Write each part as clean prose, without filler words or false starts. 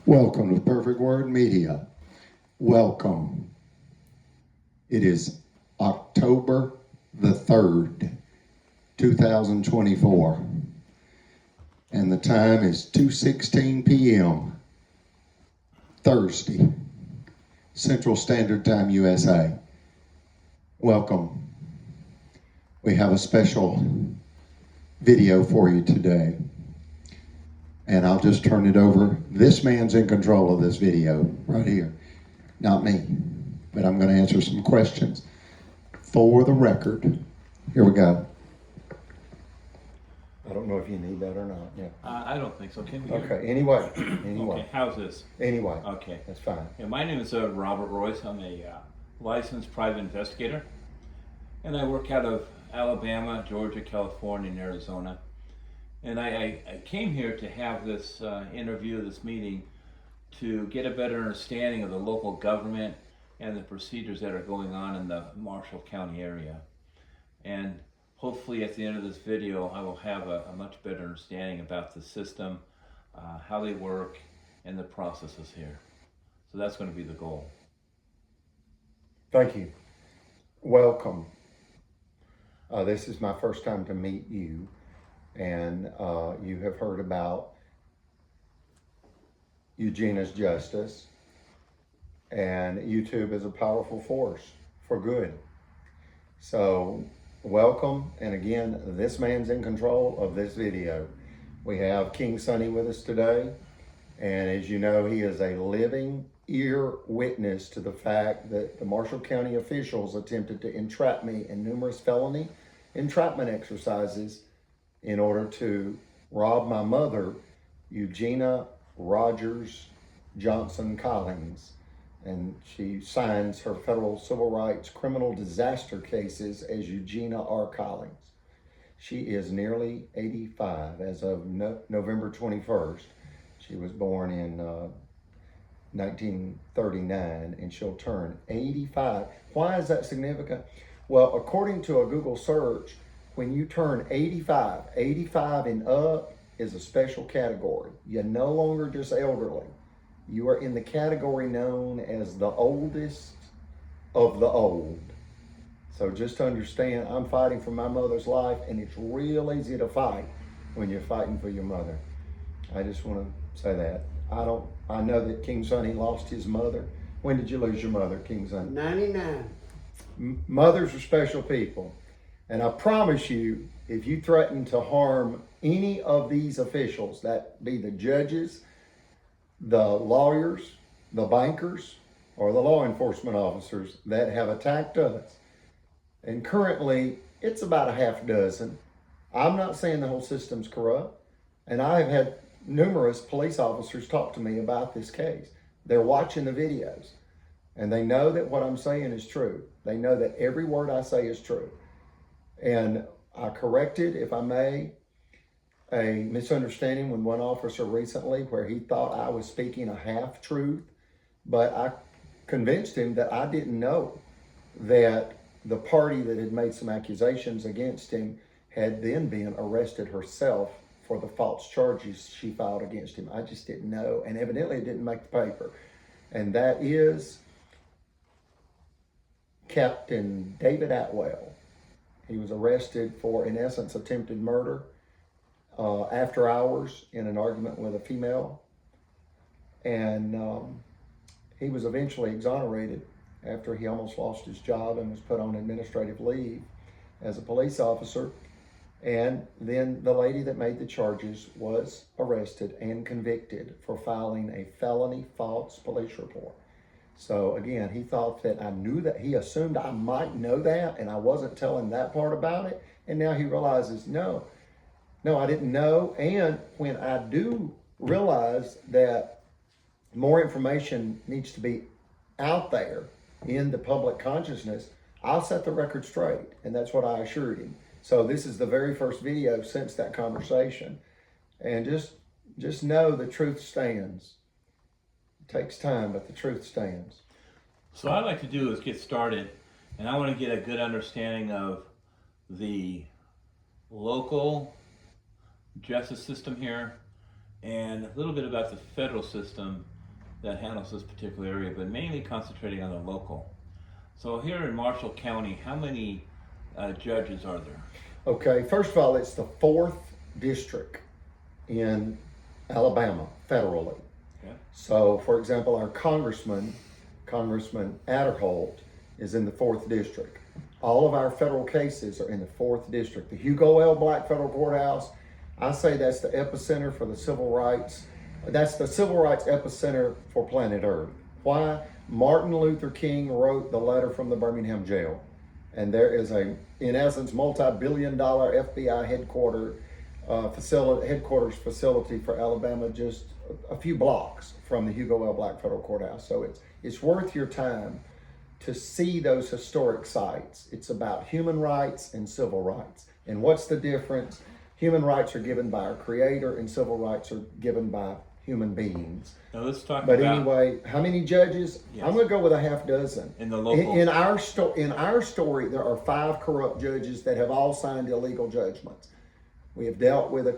Welcome to Perfect Word Media. Welcome. It is October the 3rd, 2024, and the time is 2:16 p.m. Thursday, Central Standard Time, USA. Welcome. We have a special video for you today. And I'll just turn it over. This man's in control of this video right here, not me. But I'm going to answer some questions for the record. Here we go. I don't know if you need that or not. Yeah. I don't think so. Can we hear? Okay. Anyway. Okay. How's this? Anyway. Okay. That's fine. Yeah, my name is Robert Royce. I'm a licensed private investigator, and I work out of Alabama, Georgia, California, and Arizona. And I came here to have this interview, this meeting, to get a better understanding of the local government and the procedures that are going on in the Marshall County area. And hopefully at the end of this video, I will have a much better understanding about the system, how they work, and the processes here. So that's going to be the goal. Thank you. Welcome. This is my first time to meet you. And you have heard about Eugenia's justice, and YouTube is a powerful force for good. So welcome, and again, this man's in control of this video. We have King Sonny with us today, and as you know, he is a living ear witness to the fact that the Marshall County officials attempted to entrap me in numerous felony entrapment exercises in order to rob my mother, Eugenia Rogers Johnson Collins. And she signs her federal civil rights criminal disaster cases as Eugenia R. Collins. She is nearly 85 as of November 21st. She was born in 1939, and she'll turn 85. Why is that significant? Well, according to a Google search, when you turn 85 and up is a special category. You're no longer just elderly. You are in the category known as the oldest of the old. So just to understand, I'm fighting for my mother's life, and it's real easy to fight when you're fighting for your mother. I just want to say that. I know that King Sonny lost his mother. When did you lose your mother, King Sonny? 99. Mothers are special people. And I promise you, if you threaten to harm any of these officials, that be the judges, the lawyers, the bankers, or the law enforcement officers that have attacked us, and currently it's about a half dozen. I'm not saying the whole system's corrupt, and I have had numerous police officers talk to me about this case. They're watching the videos, and they know that what I'm saying is true. They know that every word I say is true. And I corrected, if I may, a misunderstanding with one officer recently where he thought I was speaking a half-truth, but I convinced him that I didn't know that the party that had made some accusations against him had then been arrested herself for the false charges she filed against him. I just didn't know, and evidently it didn't make the paper. And that is Captain David Atwell. He was arrested for, in essence, attempted murder after hours in an argument with a female. And he was eventually exonerated after he almost lost his job and was put on administrative leave as a police officer. And then the lady that made the charges was arrested and convicted for filing a felony false police report. So again, he thought that I knew that. He assumed I might know that, and I wasn't telling that part about it. And now he realizes, no, I didn't know. And when I do realize that more information needs to be out there in the public consciousness, I'll set the record straight. And that's what I assured him. So this is the very first video since that conversation. And just know the truth stands. Takes time, but the truth stands. So what I'd like to do is get started, and I want to get a good understanding of the local justice system here and a little bit about the federal system that handles this particular area, but mainly concentrating on the local. So here in Marshall County, how many judges are there? Okay, first of all, it's the 4th district in Alabama federally. Okay. So, for example, our Congressman Adderholt, is in the 4th district. All of our federal cases are in the 4th district. The Hugo L. Black Federal Courthouse, I say that's the epicenter for the civil rights. That's the civil rights epicenter for planet Earth. Why? Martin Luther King wrote the letter from the Birmingham jail. And there is a, in essence, multi-billion-dollar FBI headquarters facility for Alabama, just a few blocks from the Hugo L. Black Federal Courthouse. So it's worth your time to see those historic sites. It's about human rights and civil rights. And what's the difference? Human rights are given by our Creator, and civil rights are given by human beings. Now let's talk But about anyway, how many judges? Yes. I'm going to go with a half dozen. in the local. In our story, there are 5 corrupt judges that have all signed illegal judgments. We have dealt with a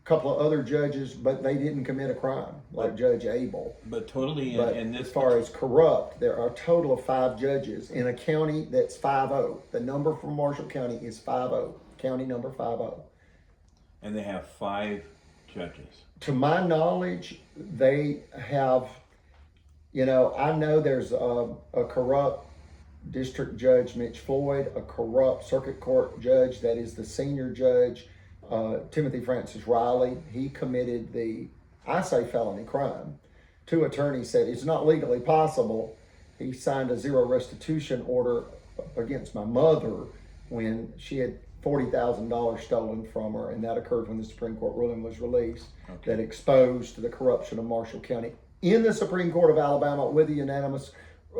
couple of other judges, but they didn't commit a crime, like Judge Abel. But totally But in this as far as corrupt, there are a total of 5 judges in a county that's 5-0. The number for Marshall County is 5-0, county number 5-0. and they have 5 judges. To my knowledge, they have, I know there's a corrupt district judge, Mitch Floyd, a corrupt circuit court judge that is the senior judge, Timothy Francis Riley. He committed I say felony crime. 2 attorneys said it's not legally possible. He signed a zero restitution order against my mother when she had $40,000 stolen from her, and that occurred when the Supreme Court ruling was released that exposed the corruption of Marshall County. In the Supreme Court of Alabama, with a unanimous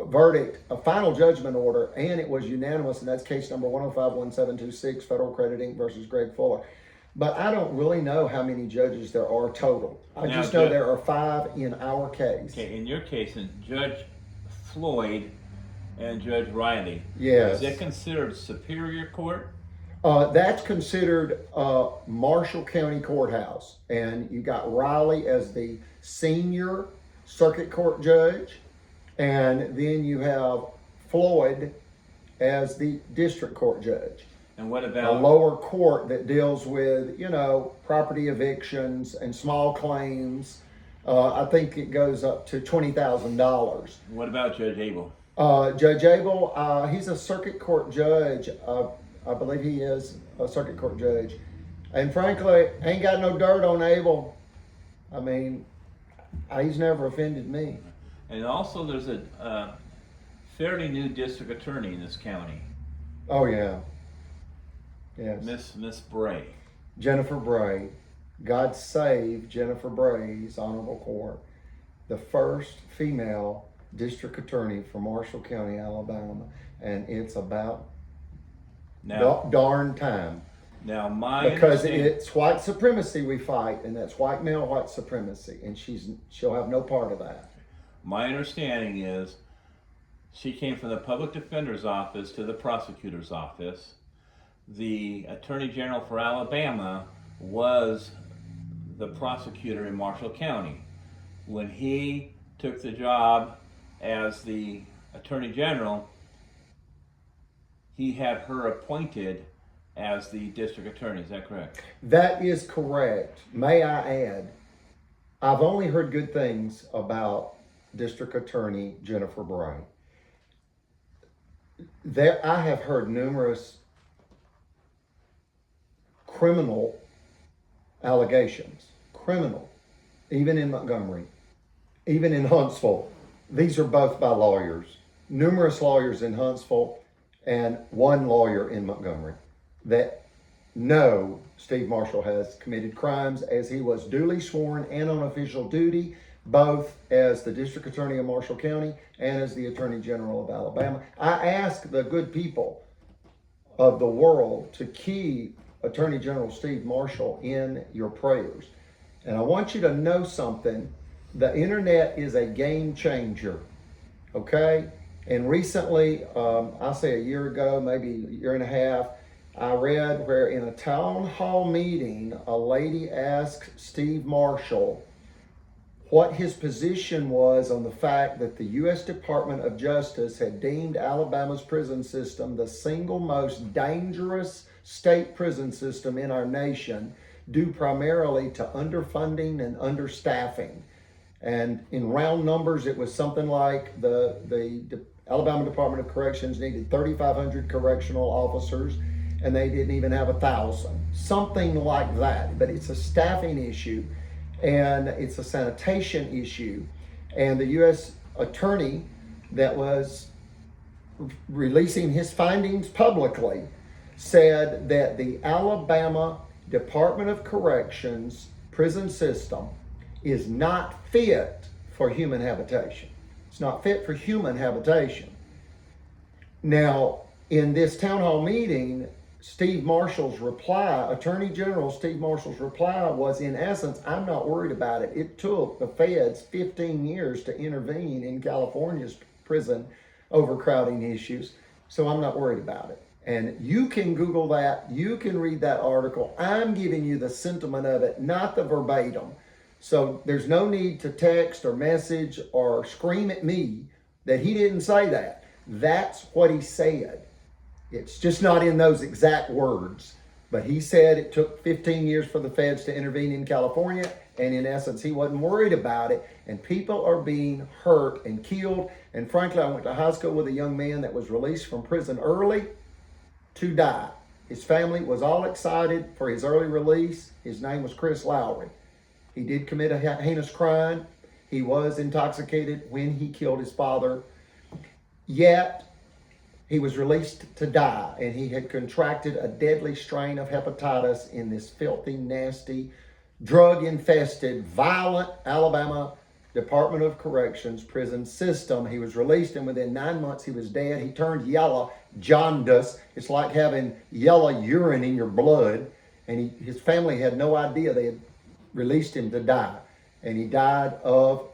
verdict, a final judgment order, and it was unanimous, and that's case number 105-1726, Federal Credit Inc. versus Greg Fuller. But I don't really know how many judges there are total. I Now, just know there are 5 in our case. Okay, in your case, in Judge Floyd and Judge Riley, Yes. is that considered superior court? That's considered Marshall County Courthouse. And you got Riley as the senior circuit court judge. And then you have Floyd as the district court judge. And what A about lower court that deals with, property evictions and small claims. I think it goes up to $20,000. what about Judge Abel? Judge Abel, he's a circuit court judge. I believe he is a circuit court judge. And frankly, ain't got no dirt on Abel. I mean, he's never offended me. And also, there's a fairly new district attorney in this county, Oh, yeah. Yes. Miss Bray. Jennifer Bray. God save Jennifer Bray's honorable court. The first female district attorney for Marshall County, Alabama. And it's about Now, darn time. now my Because understanding- it's white supremacy we fight, and that's white male white supremacy, and she'll have no part of that. my understanding is she came from the public defender's office to the prosecutor's office. The Attorney General for Alabama was the prosecutor in Marshall County. When he took the job as the Attorney General, he had her appointed as the district attorney. Is that correct? That is correct. May I add, I've only heard good things about District Attorney Jennifer Bray. I have heard numerous criminal allegations, even in Montgomery, even in Huntsville. These are both by lawyers, numerous lawyers in Huntsville and one lawyer in Montgomery that know Steve Marshall has committed crimes, as he was duly sworn and on official duty, both as the District Attorney of Marshall County and as the Attorney General of Alabama. I ask the good people of the world to keep Attorney General Steve Marshall in your prayers. And I want you to know something. The internet is a game changer, okay? And recently, I'll say a year ago, maybe a year and a half, I read where in a town hall meeting, a lady asked Steve Marshall what his position was on the fact that the U.S. Department of Justice had deemed Alabama's prison system the single most dangerous state prison system in our nation, due primarily to underfunding and understaffing. And in round numbers, it was something like the Alabama Department of Corrections needed 3,500 correctional officers, and they didn't even have 1,000. Something like that. But it's a staffing issue, and it's a sanitation issue. And the U.S. attorney that was releasing his findings publicly said that the Alabama Department of Corrections prison system is not fit for human habitation. It's not fit for human habitation. Now, in this town hall meeting, Steve Marshall's reply, Attorney General Steve Marshall's reply was, in essence, I'm not worried about it. It took the feds 15 years to intervene in California's prison overcrowding issues, so I'm not worried about it. And you can Google that, you can read that article. I'm giving you the sentiment of it, not the verbatim. So there's no need to text or message or scream at me that he didn't say that. That's what he said. It's just not in those exact words. But he said it took 15 years for the feds to intervene in California, and in essence, he wasn't worried about it. And people are being hurt and killed. And frankly, I went to high school with a young man that was released from prison early to die. His family was all excited for his early release. His name was Chris Lowry. He did commit a heinous crime. He was intoxicated when he killed his father. Yet, he was released to die, and he had contracted a deadly strain of hepatitis in this filthy, nasty, drug-infested, violent Alabama Department of Corrections prison system. He was released, and within 9 months, he was dead. He turned yellow, jaundice. It's like having yellow urine in your blood, and his family had no idea they had released him to die. And he died of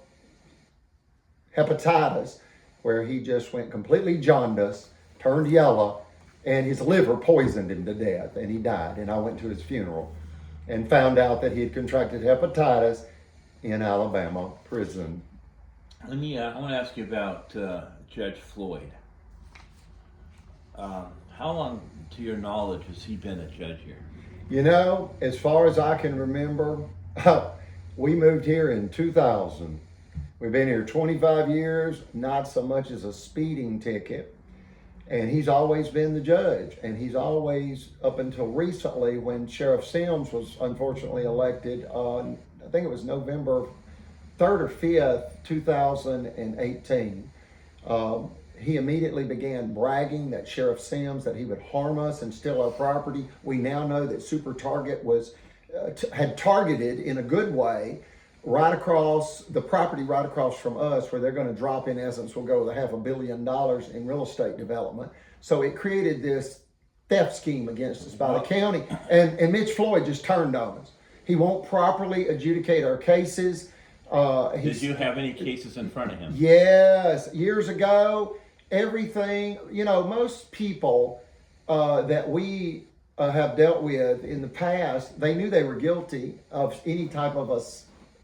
hepatitis, where he just went completely jaundiced, turned yellow, and his liver poisoned him to death, and he died. And I went to his funeral and found out that he had contracted hepatitis in Alabama prison. I want to ask you about Judge Floyd. How long, to your knowledge, has he been a judge here? You know, as far as I can remember, we moved here in 2000. We've been here 25 years, not so much as a speeding ticket. And he's always been the judge. And he's always, up until recently, when Sheriff Sims was unfortunately elected on, I think it was November 3rd or 5th, 2018, he immediately began bragging that Sheriff Sims, that he would harm us and steal our property. We now know that Super Target was had targeted in a good way right across the property right across from us, where they're going to drop, in essence, will go with $500 million in real estate development. So it created this theft scheme against us by the county, and Mitch Floyd just turned on us. He won't properly adjudicate our cases. Did you have any cases in front of him? Yes, years ago, everything, most people that we have dealt with in the past, they knew they were guilty of any type of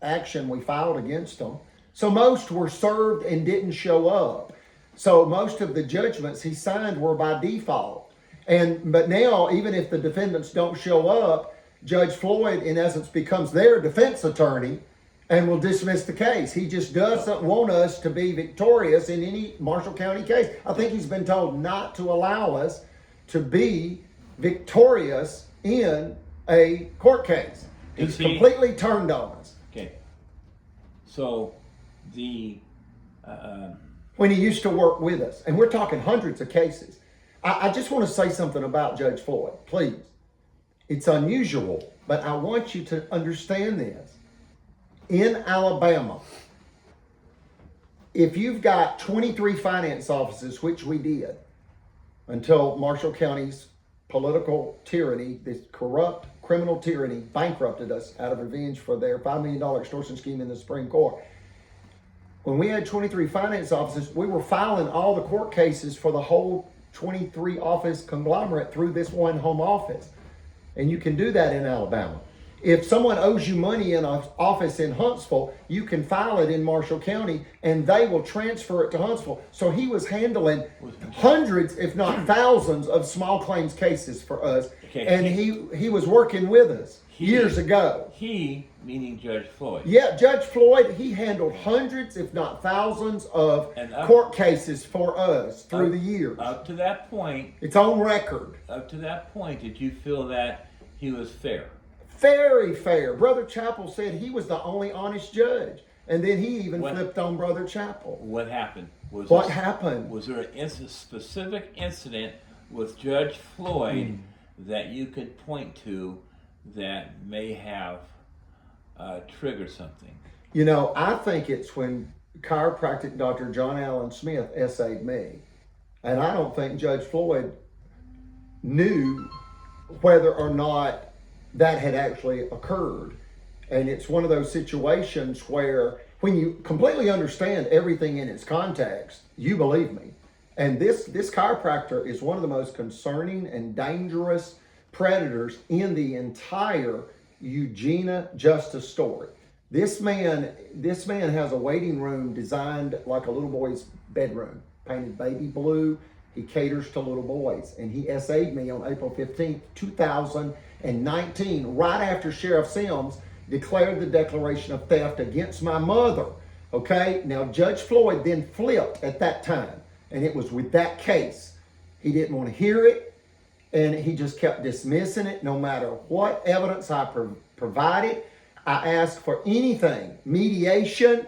action we filed against them. So most were served and didn't show up. So most of the judgments he signed were by default. But now, even if the defendants don't show up, Judge Floyd, in essence, becomes their defense attorney and will dismiss the case. He just doesn't want us to be victorious in any Marshall County case. I think he's been told not to allow us to be victorious in a court case. He's completely turned on us. Okay. So when he used to work with us, and we're talking hundreds of cases. I just want to say something about Judge Floyd, please. It's unusual, but I want you to understand this. In Alabama, if you've got 23 finance offices, which we did, until Marshall County's political tyranny, this corrupt criminal tyranny, bankrupted us out of revenge for their $5 million extortion scheme in the Supreme Court. When we had 23 finance offices, we were filing all the court cases for the whole 23 office conglomerate through this one home office. And you can do that in Alabama. If someone owes you money in an office in Huntsville, you can file it in Marshall County and they will transfer it to Huntsville. So he was handling hundreds, if not thousands, of small claims cases for us. Okay, And he was working with us years ago. He, meaning Judge Floyd. Yeah, Judge Floyd, he handled hundreds, if not thousands, of court cases for us through the years. Up to that point. It's on record. Up to that point, did you feel that he was fair? Very fair. Brother Chappell said he was the only honest judge. And then he even flipped on Brother Chappell. What happened? What happened? Was there a specific incident with Judge Floyd that you could point to that may have triggered something? You know, I think it's when chiropractic Dr. John Allen Smith essayed me. And I don't think Judge Floyd knew whether or not that had actually occurred. And it's one of those situations where when you completely understand everything in its context, you believe me. And this chiropractor is one of the most concerning and dangerous predators in the entire Eugenia justice story. This man has a waiting room designed like a little boy's bedroom, painted baby blue. He caters to little boys. And he essayed me on April 15th, 2019, right after Sheriff Sims declared the declaration of theft against my mother. Okay, now Judge Floyd then flipped at that time. And it was with that case. He didn't want to hear it. And he just kept dismissing it no matter what evidence I provided. I asked for anything, mediation,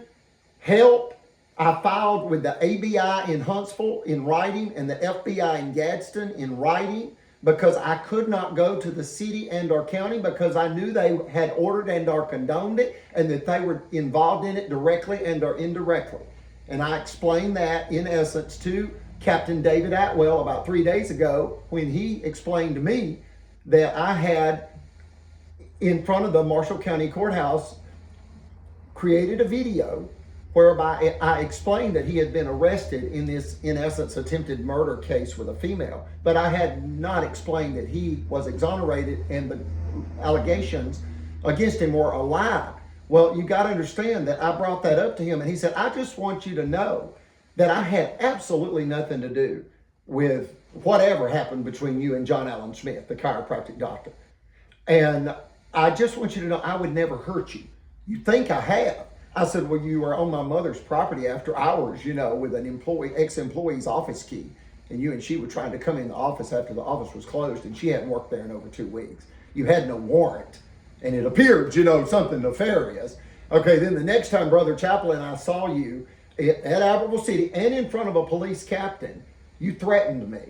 help. I filed with the ABI in Huntsville in writing and the FBI in Gadsden in writing because I could not go to the city and or county because I knew they had ordered and or condoned it and that they were involved in it directly and or indirectly. And I explained that in essence to Captain David Atwell about 3 days ago when he explained to me that I had in front of the Marshall County Courthouse created a video whereby I explained that he had been arrested in this, in essence, attempted murder case with a female. But I had not explained that he was exonerated and the allegations against him were a lie. Well, you got to understand that I brought that up to him and he said, I just want you to know that I had absolutely nothing to do with whatever happened between you and John Allen Smith, the chiropractic doctor. And I just want you to know I would never hurt you. You think I have. I said, well, you were on my mother's property after hours, you know, with an employee, ex-employee's office key. And you and she were trying to come in the office after the office was closed and she hadn't worked there in over 2 weeks. You had no warrant. And it appeared, you know, something nefarious. Okay, then the next time Brother Chappell and I saw you at Albertville City and in front of a police captain, you threatened me.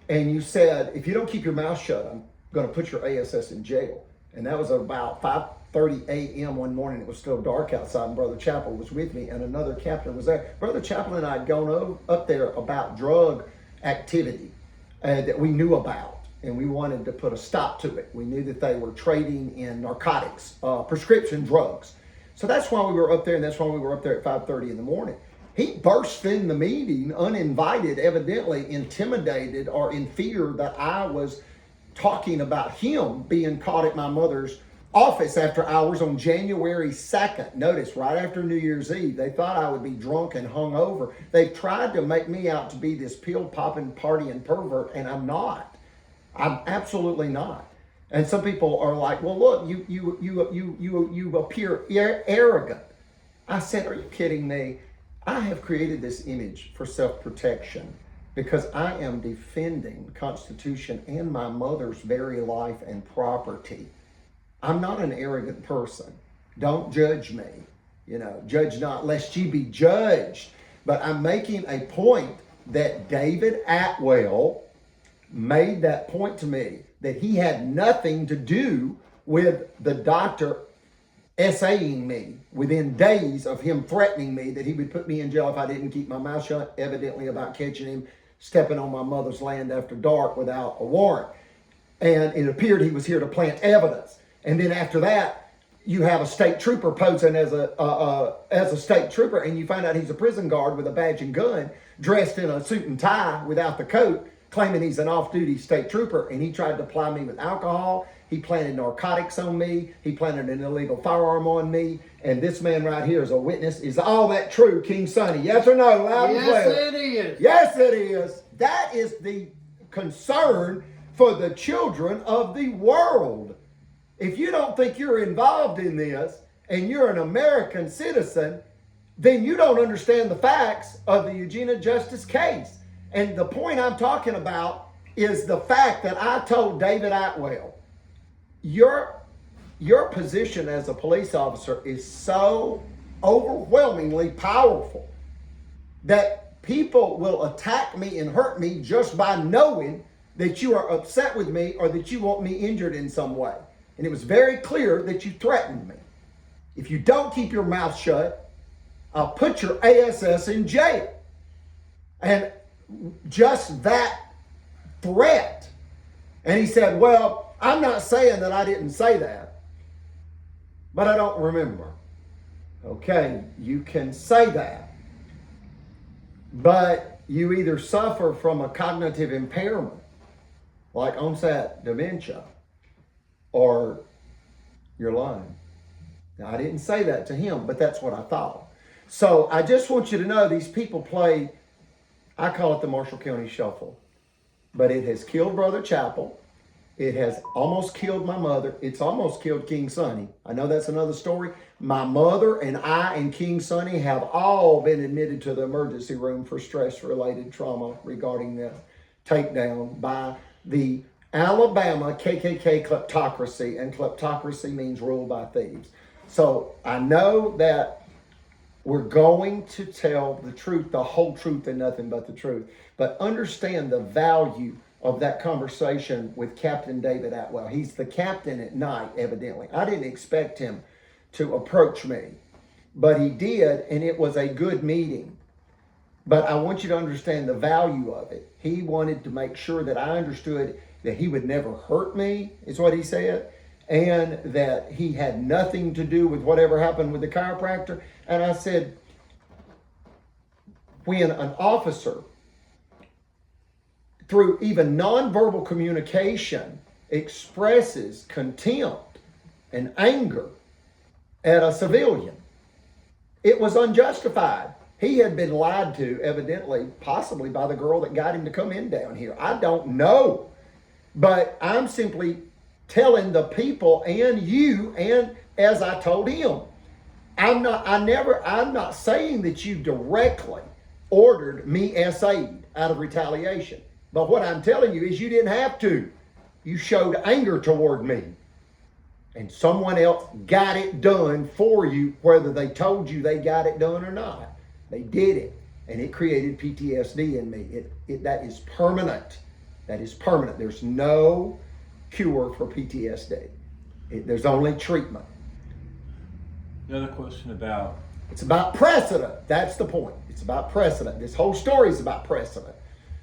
And you said, if you don't keep your mouth shut, I'm going to put your ASS in jail. And that was about 5:30 a.m. one morning. It was still dark outside and Brother Chappell was with me and another captain was there. Brother Chappell and I had gone up there about drug activity that we knew about. And we wanted to put a stop to it. We knew that they were trading in narcotics, prescription drugs. So that's why we were up there, and that's why we were up there at 5:30 in the morning. He burst in the meeting uninvited, evidently intimidated or in fear that I was talking about him being caught at my mother's office after hours on January 2nd. Notice, right after New Year's Eve, they thought I would be drunk and hungover. They've tried to make me out to be this pill-popping, partying pervert, and I'm not. I'm absolutely not. And some people are like, well, look, you appear arrogant. I said, are you kidding me? I have created this image for self-protection because I am defending the Constitution and my mother's very life and property. I'm not an arrogant person. Don't judge me. You know, judge not lest ye be judged. But I'm making a point that David Atwell made that point to me, that he had nothing to do with the doctor essaying me within days of him threatening me that he would put me in jail if I didn't keep my mouth shut, evidently about catching him stepping on my mother's land after dark without a warrant. And it appeared he was here to plant evidence. And then after that, you have a state trooper posing as a state trooper, and you find out he's a prison guard with a badge and gun, dressed in a suit and tie without the coat, claiming he's an off-duty state trooper, and he tried to ply me with alcohol. He planted narcotics on me. He planted an illegal firearm on me. And this man right here is a witness. Is all that true, King Sonny? Yes or no? Loud and clear. Yes, it is. Yes, it is. That is the concern for the children of the world. If you don't think you're involved in this and you're an American citizen, then you don't understand the facts of the Eugenia Justice case. And the point I'm talking about is the fact that I told David Atwell, your position as a police officer is so overwhelmingly powerful that people will attack me and hurt me just by knowing that you are upset with me or that you want me injured in some way. And it was very clear that you threatened me. If you don't keep your mouth shut, I'll put your ASS in jail. And just that threat. And he said, well, I'm not saying that I didn't say that, but I don't remember. Okay, you can say that, but you either suffer from a cognitive impairment, like onset dementia, or you're lying. Now, I didn't say that to him, but that's what I thought. So I just want you to know these people play, I call it the Marshall County Shuffle, but it has killed Brother Chappell. It has almost killed my mother. It's almost killed King Sonny. I know that's another story. My mother and I and King Sonny have all been admitted to the emergency room for stress-related trauma regarding the takedown by the Alabama KKK kleptocracy, and kleptocracy means ruled by thieves. So I know that we're going to tell the truth, the whole truth, and nothing but the truth. But understand the value of that conversation with Captain David Atwell. He's the captain at night, evidently. I didn't expect him to approach me, but he did, and it was a good meeting. But I want you to understand the value of it. He wanted to make sure that I understood that he would never hurt me, is what he said, and that he had nothing to do with whatever happened with the chiropractor. And I said, when an officer, through even nonverbal communication, expresses contempt and anger at a civilian, it was unjustified. He had been lied to, evidently, possibly by the girl that got him to come in down here. I don't know. But I'm simply telling the people and you, and as I told him, I'm not saying that you directly ordered me SA'd out of retaliation. But what I'm telling you is you didn't have to. You showed anger toward me. And someone else got it done for you, whether they told you they got it done or not. They did it. And it created PTSD in me. That is permanent. That is permanent. There's no cure for PTSD. There's only treatment. Another question about... It's about precedent. That's the point. It's about precedent. This whole story is about precedent.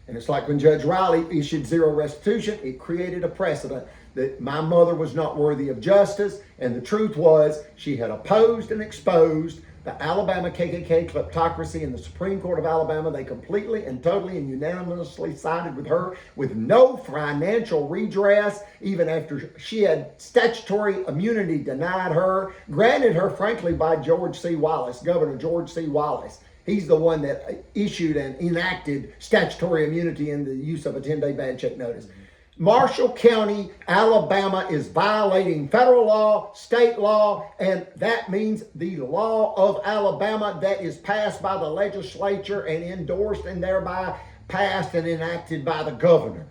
And it's like when Judge Riley issued zero restitution, it created a precedent that my mother was not worthy of justice. And the truth was she had opposed and exposed the Alabama KKK kleptocracy in the Supreme Court of Alabama. They completely and totally and unanimously sided with her with no financial redress, even after she had statutory immunity denied her, granted her, frankly, by George C. Wallace, Governor George C. Wallace. He's the one that issued and enacted statutory immunity in the use of a 10-day bad check notice. Marshall County, Alabama is violating federal law, state law, and that means the law of Alabama that is passed by the legislature and endorsed and thereby passed and enacted by the governor.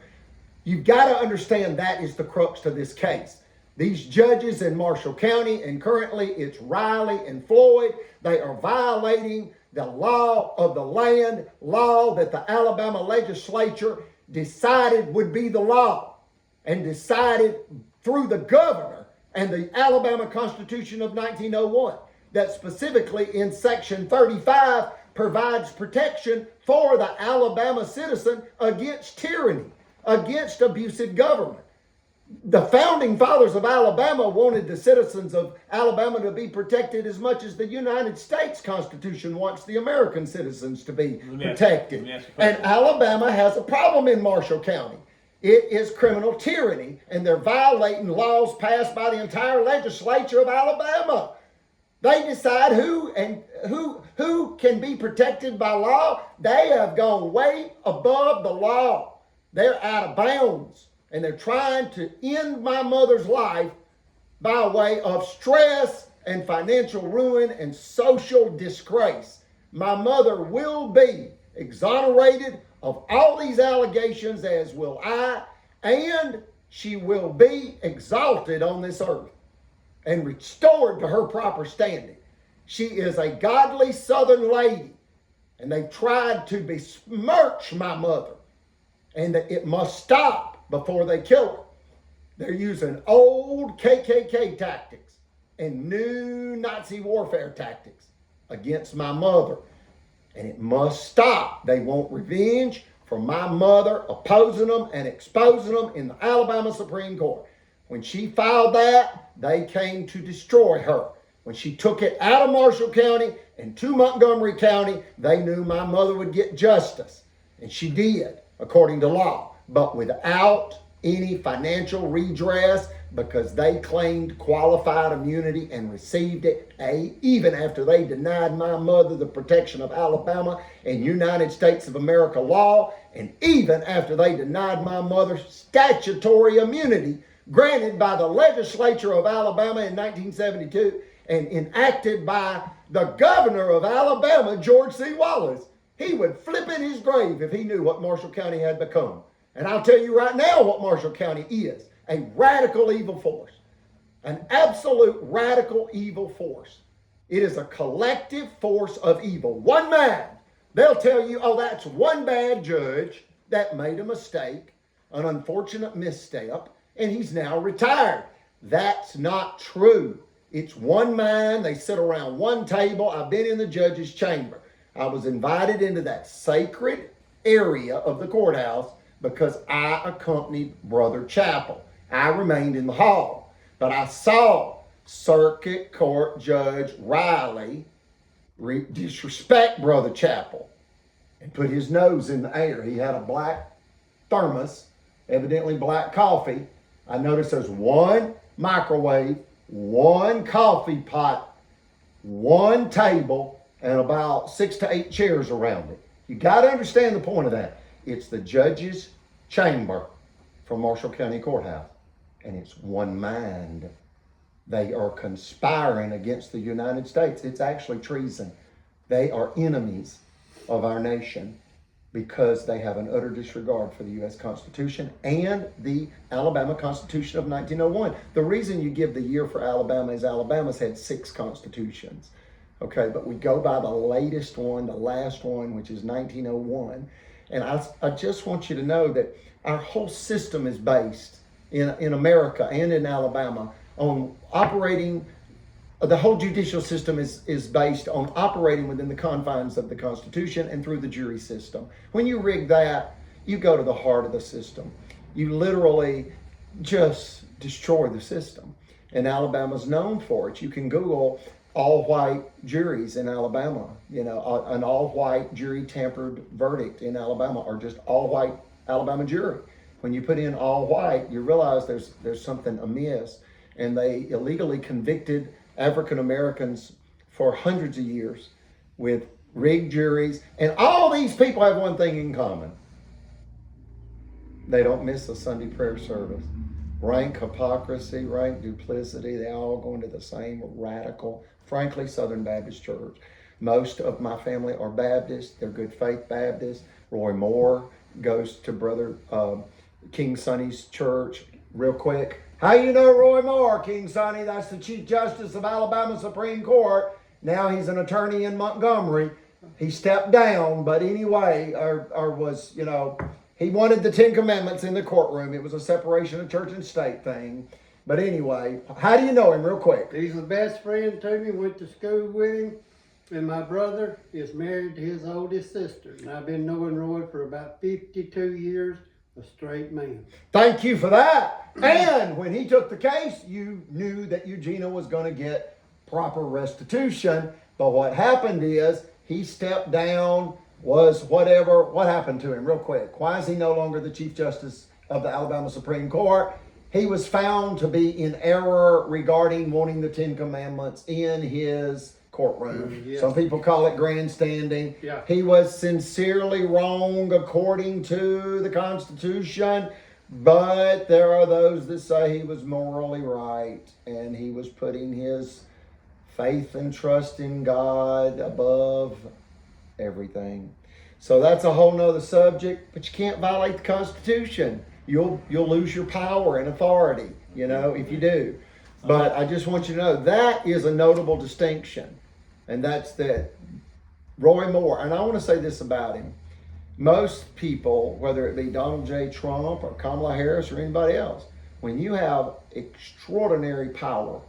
You've got to understand that is the crux to this case. These judges in Marshall County, and currently it's Riley and Floyd, they are violating the law of the land, law that the Alabama legislature decided would be the law, and decided through the governor and the Alabama Constitution of 1901 that specifically in Section 35 provides protection for the Alabama citizen against tyranny, against abusive government. The founding fathers of Alabama wanted the citizens of Alabama to be protected as much as the United States Constitution wants the American citizens to be protected. And Alabama has a problem in Marshall County. It is criminal tyranny, and they're violating laws passed by the entire legislature of Alabama. They decide who can be protected by law. They have gone way above the law. They're out of bounds. And they're trying to end my mother's life by way of stress and financial ruin and social disgrace. My mother will be exonerated of all these allegations, as will I, and she will be exalted on this earth and restored to her proper standing. She is a godly Southern lady, and they tried to besmirch my mother, and it must stop before they kill her. They're using old KKK tactics and new Nazi warfare tactics against my mother. And it must stop. They want revenge for my mother opposing them and exposing them in the Alabama Supreme Court. When she filed that, they came to destroy her. When she took it out of Marshall County and to Montgomery County, they knew my mother would get justice. And she did, according to law, but without any financial redress, because they claimed qualified immunity and received it, even after they denied my mother the protection of Alabama and United States of America law, and even after they denied my mother statutory immunity granted by the legislature of Alabama in 1972 and enacted by the governor of Alabama, George C. Wallace. He would flip in his grave if he knew what Marshall County had become. And I'll tell you right now what Marshall County is: a radical evil force, an absolute radical evil force. It is a collective force of evil. One man, they'll tell you, oh, that's one bad judge that made a mistake, an unfortunate misstep, and he's now retired. That's not true. It's one man. They sit around one table. I've been in the judge's chamber. I was invited into that sacred area of the courthouse because I accompanied Brother Chappell. I remained in the hall, but I saw Circuit Court Judge Riley disrespect Brother Chappell and put his nose in the air. He had a black thermos, evidently black coffee. I noticed there's one microwave, one coffee pot, one table, and about 6 to 8 chairs around it. You got to understand the point of that. It's the judge's chamber from Marshall County Courthouse, and it's one mind. They are conspiring against the United States. It's actually treason. They are enemies of our nation because they have an utter disregard for the U.S. Constitution and the Alabama Constitution of 1901. The reason you give the year for Alabama is Alabama's had 6 constitutions. Okay, but we go by the latest one, the last one, which is 1901. And I just want you to know that our whole system is based in America and in Alabama on operating. The whole judicial system is based on operating within the confines of the Constitution and through the jury system. When you rig that, you go to the heart of the system. You literally just destroy the system. And Alabama's known for it. You can Google all-white juries in Alabama, an all-white jury tampered verdict in Alabama, or just all-white Alabama jury. When you put in all-white, you realize there's something amiss, and they illegally convicted African Americans for hundreds of years with rigged juries. And all these people have one thing in common: they don't miss a Sunday prayer service. Rank hypocrisy, rank duplicity, they all go into the same radical, frankly, Southern Baptist church. Most of my family are Baptists. They're good faith Baptists. Roy Moore goes to Brother King Sonny's church. Real quick, how you know Roy Moore, King Sonny? That's the Chief Justice of Alabama Supreme Court. Now he's an attorney in Montgomery. He stepped down, but anyway, or was, he wanted the 10 Commandments in the courtroom. It was a separation of church and state thing. But anyway, how do you know him, real quick? He's the best friend to me, went to school with him, and my brother is married to his oldest sister. And I've been knowing Roy for about 52 years, a straight man. Thank you for that. And when he took the case, you knew that Eugenia was going to get proper restitution. But what happened is he stepped down, was whatever. What happened to him, real quick? Why is he no longer the Chief Justice of the Alabama Supreme Court? He was found to be in error regarding wanting the Ten Commandments in his courtroom. Yeah. Some people call it grandstanding. Yeah. He was sincerely wrong according to the Constitution, but there are those that say he was morally right and he was putting his faith and trust in God above everything. So that's a whole nother subject, but you can't violate the Constitution. You'll lose your power and authority, if you do. But I just want you to know that is a notable distinction. And that's that Roy Moore, and I want to say this about him. Most people, whether it be Donald J. Trump or Kamala Harris or anybody else, when you have extraordinary power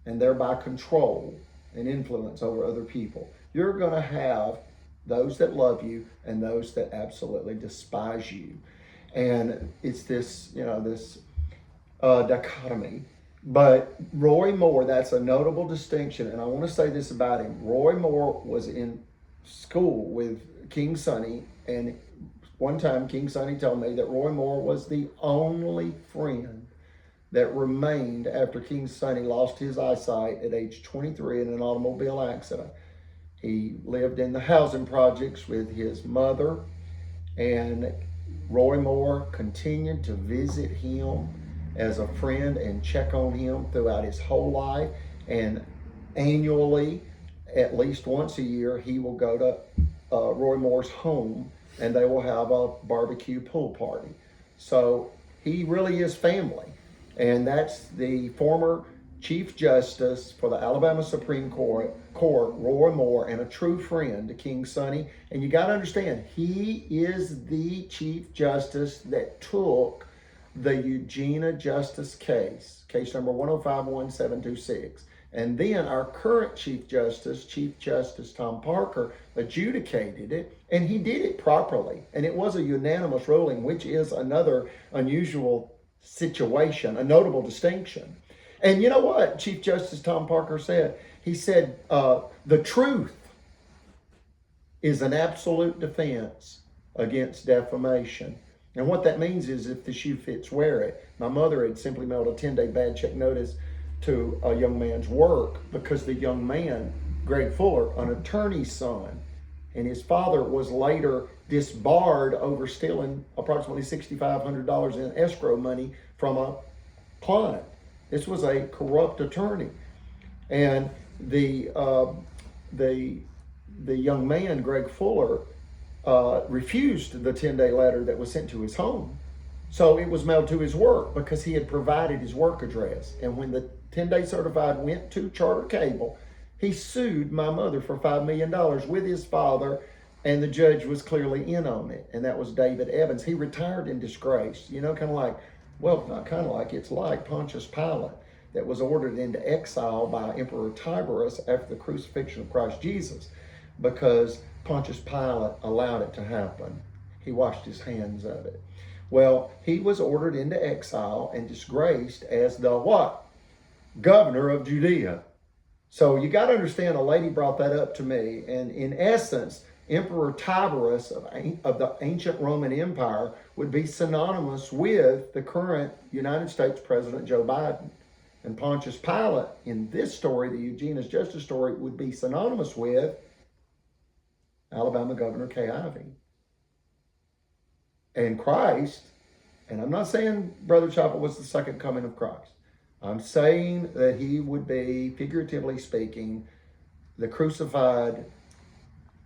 and thereby control and influence over other people, you're going to have those that love you and those that absolutely despise you. And it's this, this dichotomy. But Roy Moore, that's a notable distinction. And I want to say this about him. Roy Moore was in school with King Sonny. And one time King Sonny told me that Roy Moore was the only friend that remained after King Sonny lost his eyesight at age 23 in an automobile accident. He lived in the housing projects with his mother. And Roy Moore continued to visit him as a friend and check on him throughout his whole life. And annually, at least once a year, he will go to Roy Moore's home and they will have a barbecue pool party. So he really is family. And that's the former Chief Justice for the Alabama Supreme Court, Roy Moore, and a true friend to King Sonny. And you got to understand, he is the Chief Justice that took the Eugenia Justice case number 1051726. And then our current Chief Justice Tom Parker, adjudicated it, and he did it properly. And it was a unanimous ruling, which is another unusual situation, a notable distinction. And you know what Chief Justice Tom Parker said? He said, the truth is an absolute defense against defamation. And what that means is if the shoe fits, wear it. My mother had simply mailed a 10-day bad check notice to a young man's work because the young man, Greg Fuller, an attorney's son, and his father was later disbarred over stealing approximately $6,500 in escrow money from a client. This was a corrupt attorney. And the young man, Greg Fuller, refused the 10-day letter that was sent to his home. So it was mailed to his work because he had provided his work address. And when the 10-day certified went to Charter Cable, he sued my mother for $5 million with his father, and the judge was clearly in on it. And that was David Evans. He retired in disgrace. Kind of like, well, not kind of like, it's like Pontius Pilate that was ordered into exile by Emperor Tiberius after the crucifixion of Christ Jesus because Pontius Pilate allowed it to happen. He washed his hands of it. Well, he was ordered into exile and disgraced as the what? Governor of Judea. So you got to understand, a lady brought that up to me, and in essence, Emperor Tiberius of the ancient Roman Empire would be synonymous with the current United States President Joe Biden. And Pontius Pilate, in this story, the Eugenia's Justice story, would be synonymous with Alabama Governor Kay Ivey. And Christ, and I'm not saying Brother Chapel was the second coming of Christ. I'm saying that he would be, figuratively speaking, the crucified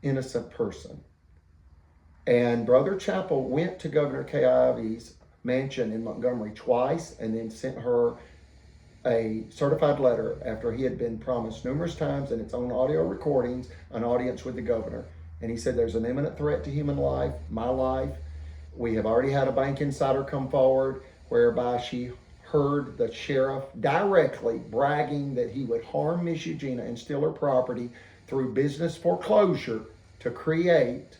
innocent person. And Brother Chapel went to Governor Kay Ivey's mansion in Montgomery twice and then sent her a certified letter after he had been promised numerous times in its own audio recordings an audience with the governor. And he said, there's an imminent threat to human life, my life. We have already had a bank insider come forward whereby she heard the sheriff directly bragging that he would harm Miss Eugenia and steal her property through business foreclosure to create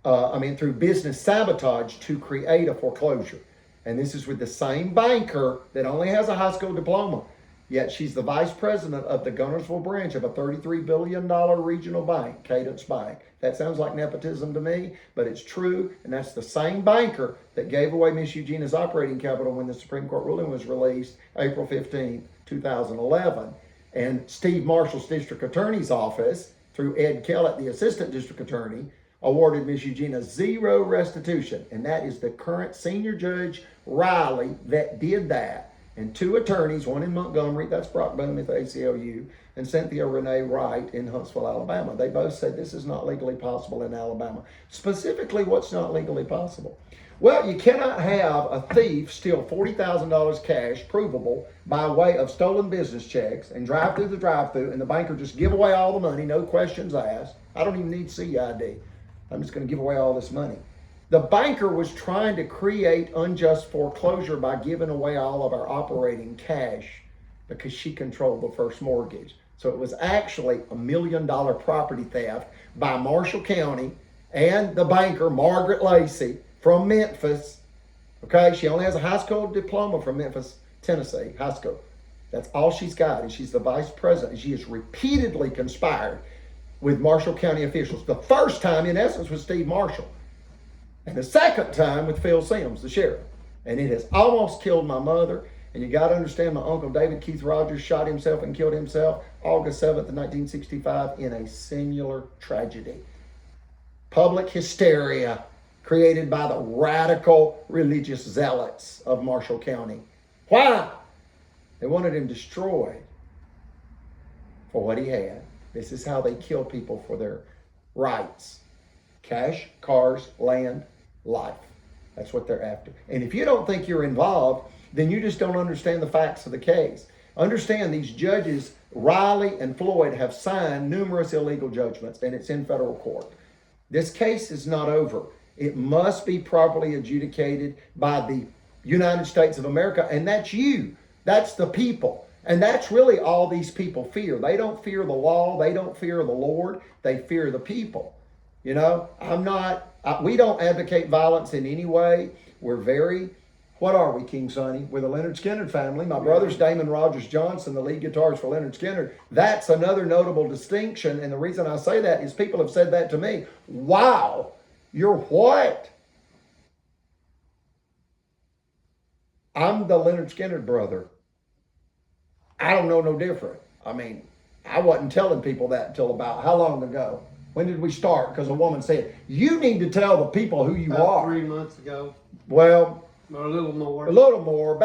through business sabotage to create a foreclosure. And this is with the same banker that only has a high school diploma. Yet she's the vice president of the Gunnersville branch of a $33 billion regional bank, Cadence Bank. That sounds like nepotism to me, but it's true. And that's the same banker that gave away Miss Eugenia's operating capital when the Supreme Court ruling was released April 15, 2011. And Steve Marshall's district attorney's office, through Ed Kellett, the assistant district attorney, awarded Miss Eugenia zero restitution. And that is the current senior judge, Riley, that did that. And two attorneys, one in Montgomery, that's Brock Boone at the ACLU, and Cynthia Renee Wright in Huntsville, Alabama. They both said this is not legally possible in Alabama. Specifically, what's not legally possible? Well, you cannot have a thief steal $40,000 cash, provable, by way of stolen business checks, and drive through the drive-thru, and the banker just give away all the money, no questions asked. I don't even need CID. I'm just going to give away all this money. The banker was trying to create unjust foreclosure by giving away all of our operating cash because she controlled the first mortgage. So it was actually $1 million property theft by Marshall County and the banker, Margaret Lacey, from Memphis. Okay, she only has a high school diploma from Memphis, Tennessee, high school. That's all she's got, and she's the vice president. She has repeatedly conspired with Marshall County officials. The first time, in essence, was Steve Marshall. And the second time with Phil Sims, the sheriff. And it has almost killed my mother. And you got to understand, my uncle David Keith Rogers shot himself and killed himself August 7th of 1965 in a similar tragedy. Public hysteria created by the radical religious zealots of Marshall County. Why? They wanted him destroyed for what he had. This is how they kill people for their rights. Cash, cars, land, life. That's what they're after. And if you don't think you're involved, then you just don't understand the facts of the case. Understand, these judges, Riley and Floyd, have signed numerous illegal judgments, and it's in federal court. This case is not over. It must be properly adjudicated by the United States of America, and that's you. That's the people. And that's really all these people fear. They don't fear the law. They don't fear the Lord. They fear the people. You know, we don't advocate violence in any way. We're very, what are we, King Sonny? We're the Leonard Skinner family. My brother's Damon Rogers Johnson, the lead guitarist for Leonard Skinner. That's another notable distinction. And the reason I say that is people have said that to me. Wow, you're what? I'm the Leonard Skinner brother. I don't know no different. I mean, I wasn't telling people that until about how long ago? When did we start? Because a woman said, you need to tell the people who you About are. 3 months ago. Well, Or a little more. a little more.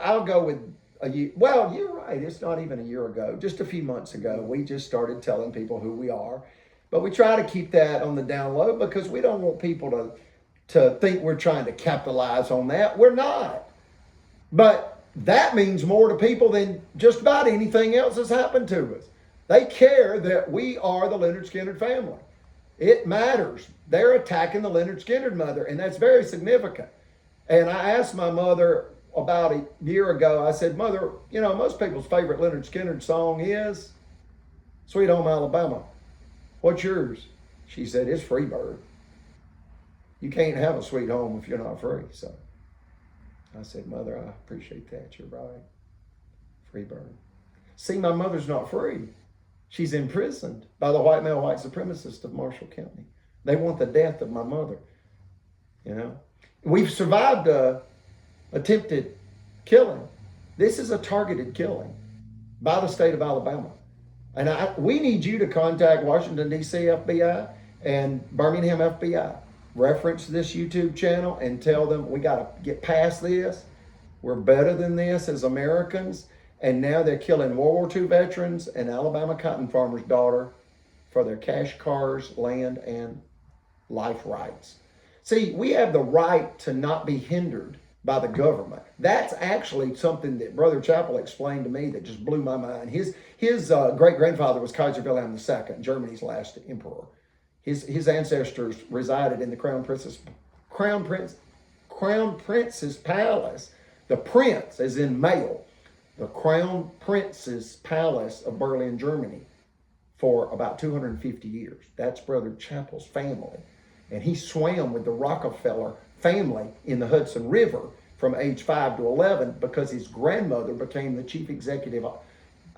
I'll go with a year. Well, you're right. It's not even a year ago. Just a few months ago, we just started telling people who we are. But we try to keep that on the down low because we don't want people to think we're trying to capitalize on that. We're not. But that means more to people than just about anything else that's happened to us. They care that we are the Leonard Skinner family. It matters. They're attacking the Leonard Skinner mother, and that's very significant. And I asked my mother about a year ago, I said, Mother, you know, most people's favorite Leonard Skinner song is Sweet Home Alabama. What's yours? She said, it's Freebird. You can't have a sweet home if you're not free. So I said, Mother, I appreciate that. You're right. Freebird. See, my mother's not free. She's imprisoned by the white male white supremacists of Marshall County. They want the death of my mother. You know, we've survived a attempted killing. This is a targeted killing by the state of Alabama. And we need you to contact Washington, D.C. FBI and Birmingham FBI. Reference this YouTube channel and tell them we got to get past this. We're better than this as Americans. And now they're killing World War II veterans and Alabama cotton farmers' daughter for their cash, cars, land, and life rights. See, we have the right to not be hindered by the government. That's actually something that Brother Chappell explained to me that just blew my mind. His great-grandfather was Kaiser Wilhelm II, Germany's last emperor. His ancestors resided in the Crown Prince's palace. The prince, as in male, the Crown Prince's palace of Berlin, Germany, for about 250 years. That's Brother Chappell's family. and he swam with the Rockefeller family in the Hudson River from age 5 to 11 because his grandmother became the chief executive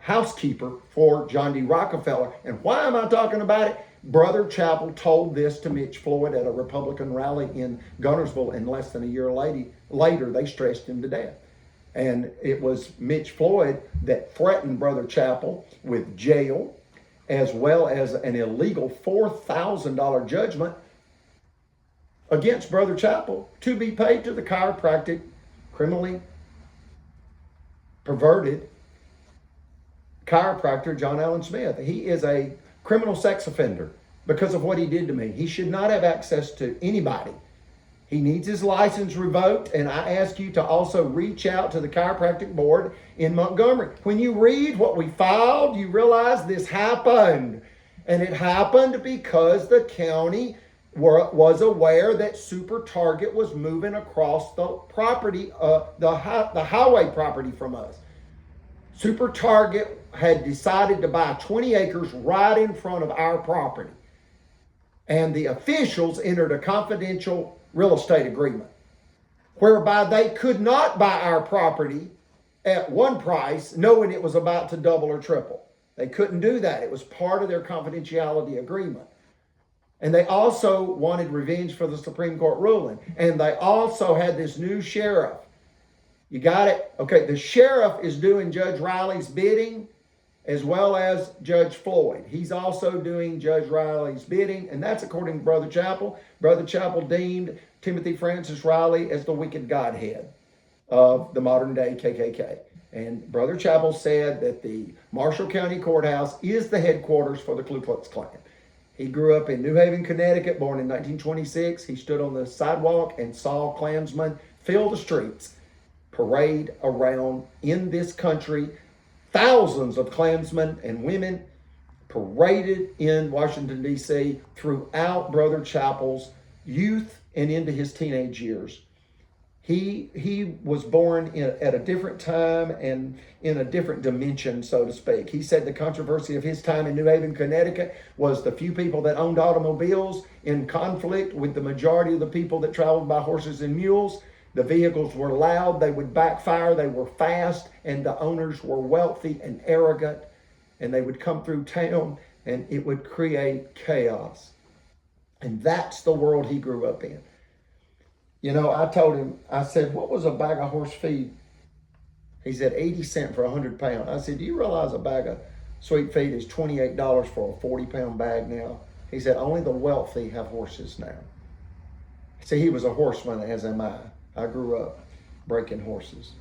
housekeeper for John D. Rockefeller. And why am I talking about it? Brother Chappell told this to Mitch Floyd at a Republican rally in Gunnersville, and less than a year later they stressed him to death. And it was Mitch Floyd that threatened Brother Chappell with jail, as well as an illegal $4,000 judgment against Brother Chappell to be paid to the chiropractic, criminally perverted chiropractor John Allen Smith. He is a criminal sex offender because of what he did to me. He should not have access to anybody. He needs his license revoked, and I ask you to also reach out to the chiropractic board in Montgomery. When you read what we filed, you realize this happened. And it happened because the county was aware that Super Target was moving across the property, the highway property from us. Super Target had decided to buy 20 acres right in front of our property. And the officials entered a confidential real estate agreement whereby they could not buy our property at one price knowing it was about to double or triple. They couldn't do that. It was part of their confidentiality agreement. And they also wanted revenge for the Supreme Court ruling. And they also had this new sheriff. You got it? Okay, the sheriff is doing Judge Riley's bidding as well as Judge Floyd. He's also doing Judge Riley's bidding, and that's according to Brother Chappell. Brother Chappell deemed Timothy Francis Riley as the wicked godhead of the modern day KKK. And Brother Chappell said that the Marshall County Courthouse is the headquarters for the Ku Klux Klan. He grew up in New Haven, Connecticut, born in 1926. He stood on the sidewalk and saw Klansmen fill the streets, parade around in this country. Thousands of Klansmen and women paraded in Washington, D.C. throughout Brother Chappell's youth and into his teenage years. He was born at a different time and in a different dimension, so to speak. He said the controversy of his time in New Haven, Connecticut was the few people that owned automobiles in conflict with the majority of the people that traveled by horses and mules. The vehicles were loud, they would backfire, they were fast, and the owners were wealthy and arrogant, and they would come through town and it would create chaos. And that's the world he grew up in. You know, I told him, I said, what was a bag of horse feed? He said, 80 cents for 100 pounds. I said, do you realize a bag of sweet feed is $28 for a 40-pound bag now? He said, only the wealthy have horses now. See, he was a horseman, as am I. I grew up breaking horses,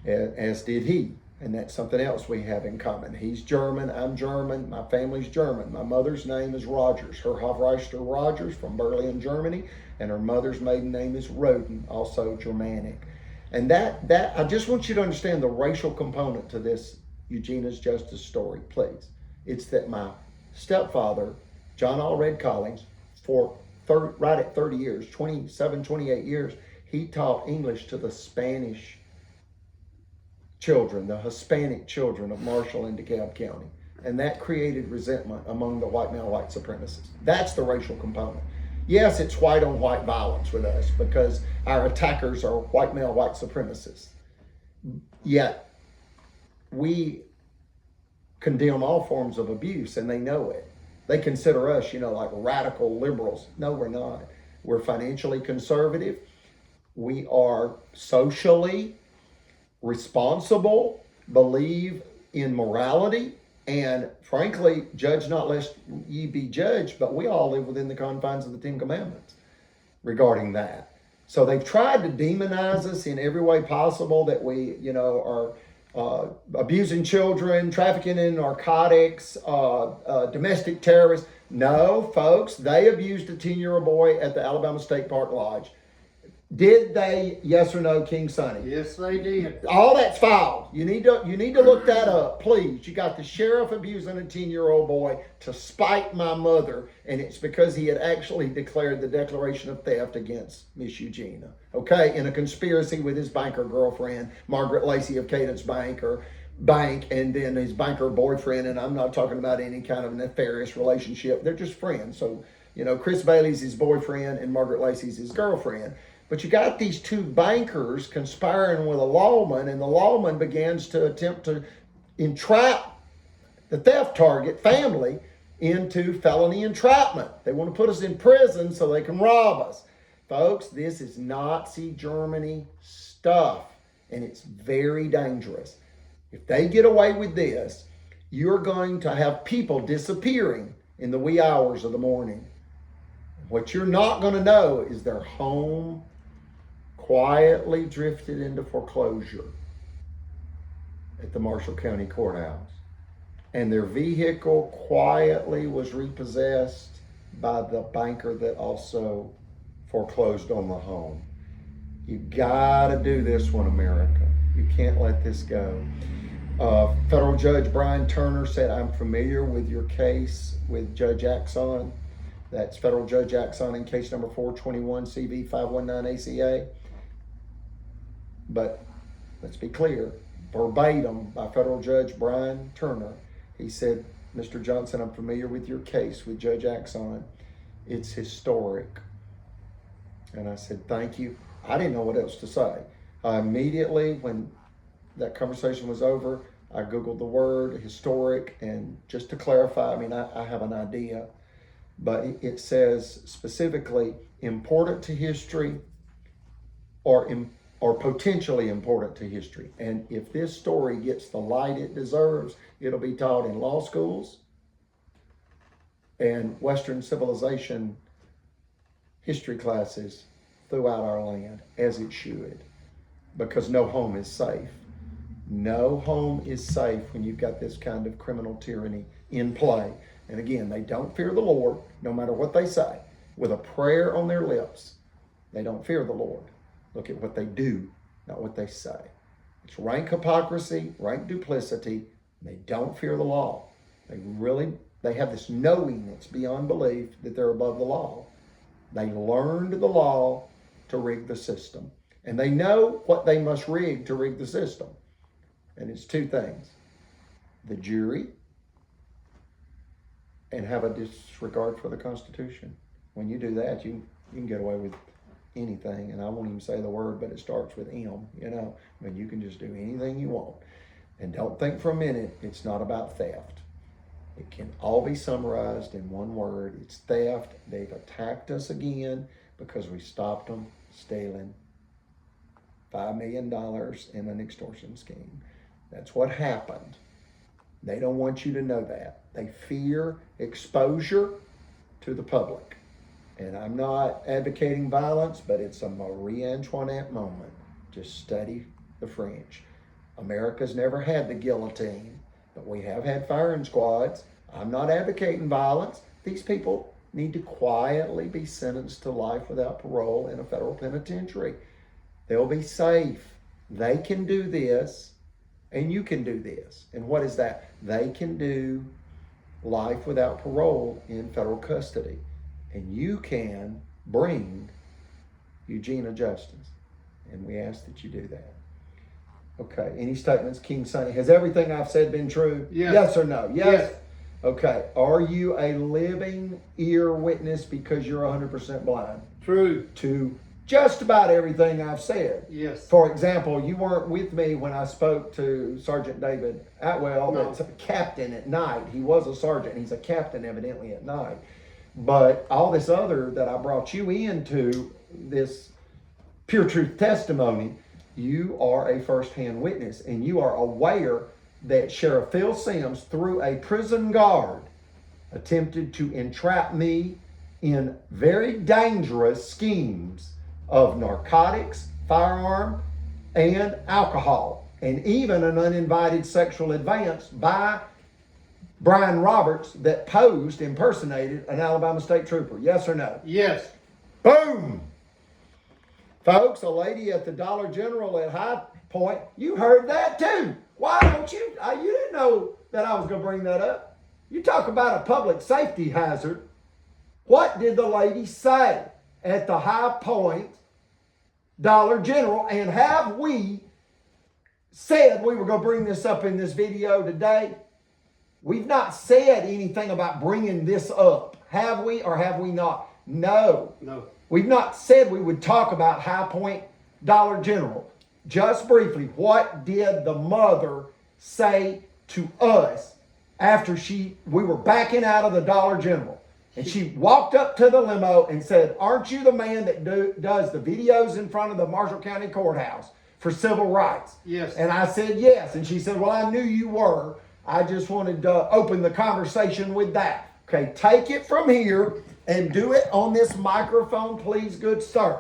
as did he. And that's something else we have in common. He's German, I'm German, my family's German. My mother's name is Rogers, her Hofreister Rogers from Berlin, Germany, and her mother's maiden name is Roden, also Germanic. And that I just want you to understand the racial component to this Eugenia's Justice story, please. It's that my stepfather, John Allred Collins, right at 30 years, 27, 28 years, he taught English to the Spanish children, the Hispanic children of Marshall and DeKalb County. And that created resentment among the white male white supremacists. That's the racial component. Yes, it's white on white violence with us because our attackers are white male white supremacists. Yet we condemn all forms of abuse and they know it. They consider us, like radical liberals. No, we're not. We're financially conservative. We are socially responsible, believe in morality, and frankly, judge not lest ye be judged, but we all live within the confines of the Ten Commandments regarding that. So they've tried to demonize us in every way possible, that we, are abusing children, trafficking in narcotics, domestic terrorists. No, folks, they abused a 10-year-old boy at the Alabama State Park Lodge. Did they, yes or no, King Sonny? Yes, they did. All that's filed. You need to look that up, please. You got the sheriff abusing a 10-year-old boy to spite my mother, and it's because he had actually declared the declaration of theft against Miss Eugenia. Okay, in a conspiracy with his banker girlfriend, Margaret Lacey of Cadence Bank, and then his banker boyfriend, and I'm not talking about any kind of nefarious relationship. They're just friends. So Chris Bailey's his boyfriend and Margaret Lacey's his girlfriend. But you got these two bankers conspiring with a lawman, and the lawman begins to attempt to entrap the theft target family into felony entrapment. They want to put us in prison so they can rob us. Folks, this is Nazi Germany stuff, and it's very dangerous. If they get away with this, you're going to have people disappearing in the wee hours of the morning. What you're not going to know is their home quietly drifted into foreclosure at the Marshall County Courthouse, and their vehicle quietly was repossessed by the banker that also foreclosed on the home. You gotta do this one, America. You can't let this go. Federal Judge Brian Turner said, I'm familiar with your case with Judge Axon. That's Federal Judge Axon in case number 421 CV 519 ACA. But let's be clear, verbatim by Federal Judge Brian Turner, he said, Mr. Johnson, I'm familiar with your case with Judge Axon. It's historic. And I said, thank you. I didn't know what else to say. Immediately, when that conversation was over, I Googled the word historic, and just to clarify, I have an idea, but it says specifically important to history or potentially important to history. And if this story gets the light it deserves, it'll be taught in law schools and Western civilization history classes throughout our land, as it should, because no home is safe. No home is safe when you've got this kind of criminal tyranny in play. And again, they don't fear the Lord, no matter what they say. With a prayer on their lips, they don't fear the Lord. Look at what they do, not what they say. It's rank hypocrisy, rank duplicity. They don't fear the law. They have this knowing that's beyond belief that they're above the law. They learned the law to rig the system. And they know what they must rig to rig the system. And it's two things: the jury and have a disregard for the Constitution. When you do that, you can get away with anything. And I won't even say the word, but it starts with M, you can just do anything you want. And don't think for a minute it's not about theft. It can all be summarized in one word. It's theft. They've attacked us again because we stopped them stealing $5 million in an extortion scheme. That's what happened. They don't want you to know that. They fear exposure to the public. And I'm not advocating violence, but it's a Marie Antoinette moment. Just study the French. America's never had the guillotine, but we have had firing squads. I'm not advocating violence. These people need to quietly be sentenced to life without parole in a federal penitentiary. They'll be safe. They can do this, and you can do this. And what is that? They can do life without parole in federal custody. And you can bring Eugenia justice. And we ask that you do that. Okay, any statements, King Sonny? Has everything I've said been true? Yes. Yes or no? Yes. Yes. Okay, are you a living ear witness because you're 100% blind? True. To just about everything I've said. Yes. For example, you weren't with me when I spoke to Sergeant David Atwell, No. that's a captain at night. He was a sergeant. He's a captain evidently at night. But all this other that I brought you into, this pure truth testimony, you are a first-hand witness, and you are aware that Sheriff Phil Sims, through a prison guard, attempted to entrap me in very dangerous schemes of narcotics, firearm, and alcohol, and even an uninvited sexual advance by Brian Roberts that impersonated an Alabama state trooper. Yes or no? Yes. Boom! Folks, a lady at the Dollar General at High Point, you heard that too. Why don't you? You didn't know that I was going to bring that up. You talk about a public safety hazard. What did the lady say at the High Point Dollar General? And have we said we were going to bring this up in this video today? We've not said anything about bringing this up, Have we or have we not? No. No. We've not said we would talk about High Point Dollar General. Just briefly, what did the mother say to us after we were backing out of the Dollar General? And she walked up to the limo and said, "Aren't you the man that does the videos in front of the Marshall County Courthouse for civil rights?" Yes. And I said, "Yes." And she said, "Well, I knew you were. I just wanted to open the conversation with that." Okay, take it from here and do it on this microphone, please, good sir.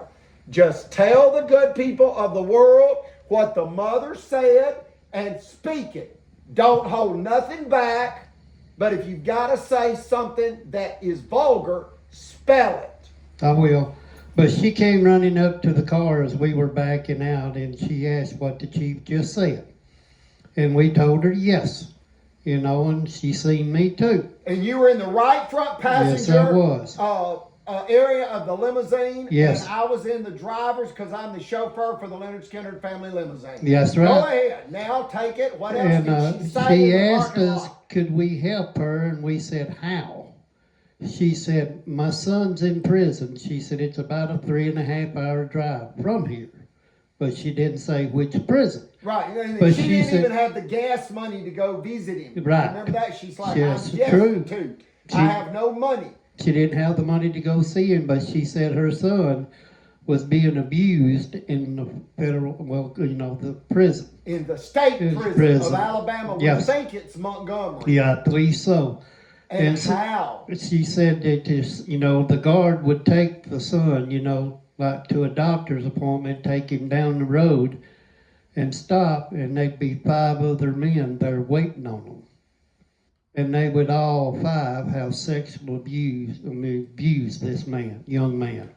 Just tell the good people of the world what the mother said and speak it. Don't hold nothing back. But if you've got to say something that is vulgar, spell it. I will. But she came running up to the car as we were backing out, and she asked what the chief just said. And we told her yes. You know, and she seen me too. And you were in the right front passenger Yes, I was. Area of the limousine. Yes. And I was in the driver's because I'm the chauffeur for the Leonard Skinner family limousine. Yes, right. Go ahead. Now take it. What else And did she say? she in the asked parking us, lot? could we help her? And we said, how? She said, my son's in prison. She said, it's about a 3.5 hour drive from here. But she didn't say which prison. Right. And But she she didn't said- even have the gas money to go visit him. Right. Remember that? She's like, Yes, I'm true. destitute. She- I have no money. She didn't have the money to go see him, but she said her son was being abused in the federal, the prison. In the state In prison of Alabama. Yes. We think it's Montgomery. Yeah, I believe so. And so- how? She said that the guard would take the son, like to a doctor's appointment, take him down the road and stop, and there'd be 5 other men there waiting on him. And they would all 5 have sexual abuse this young man.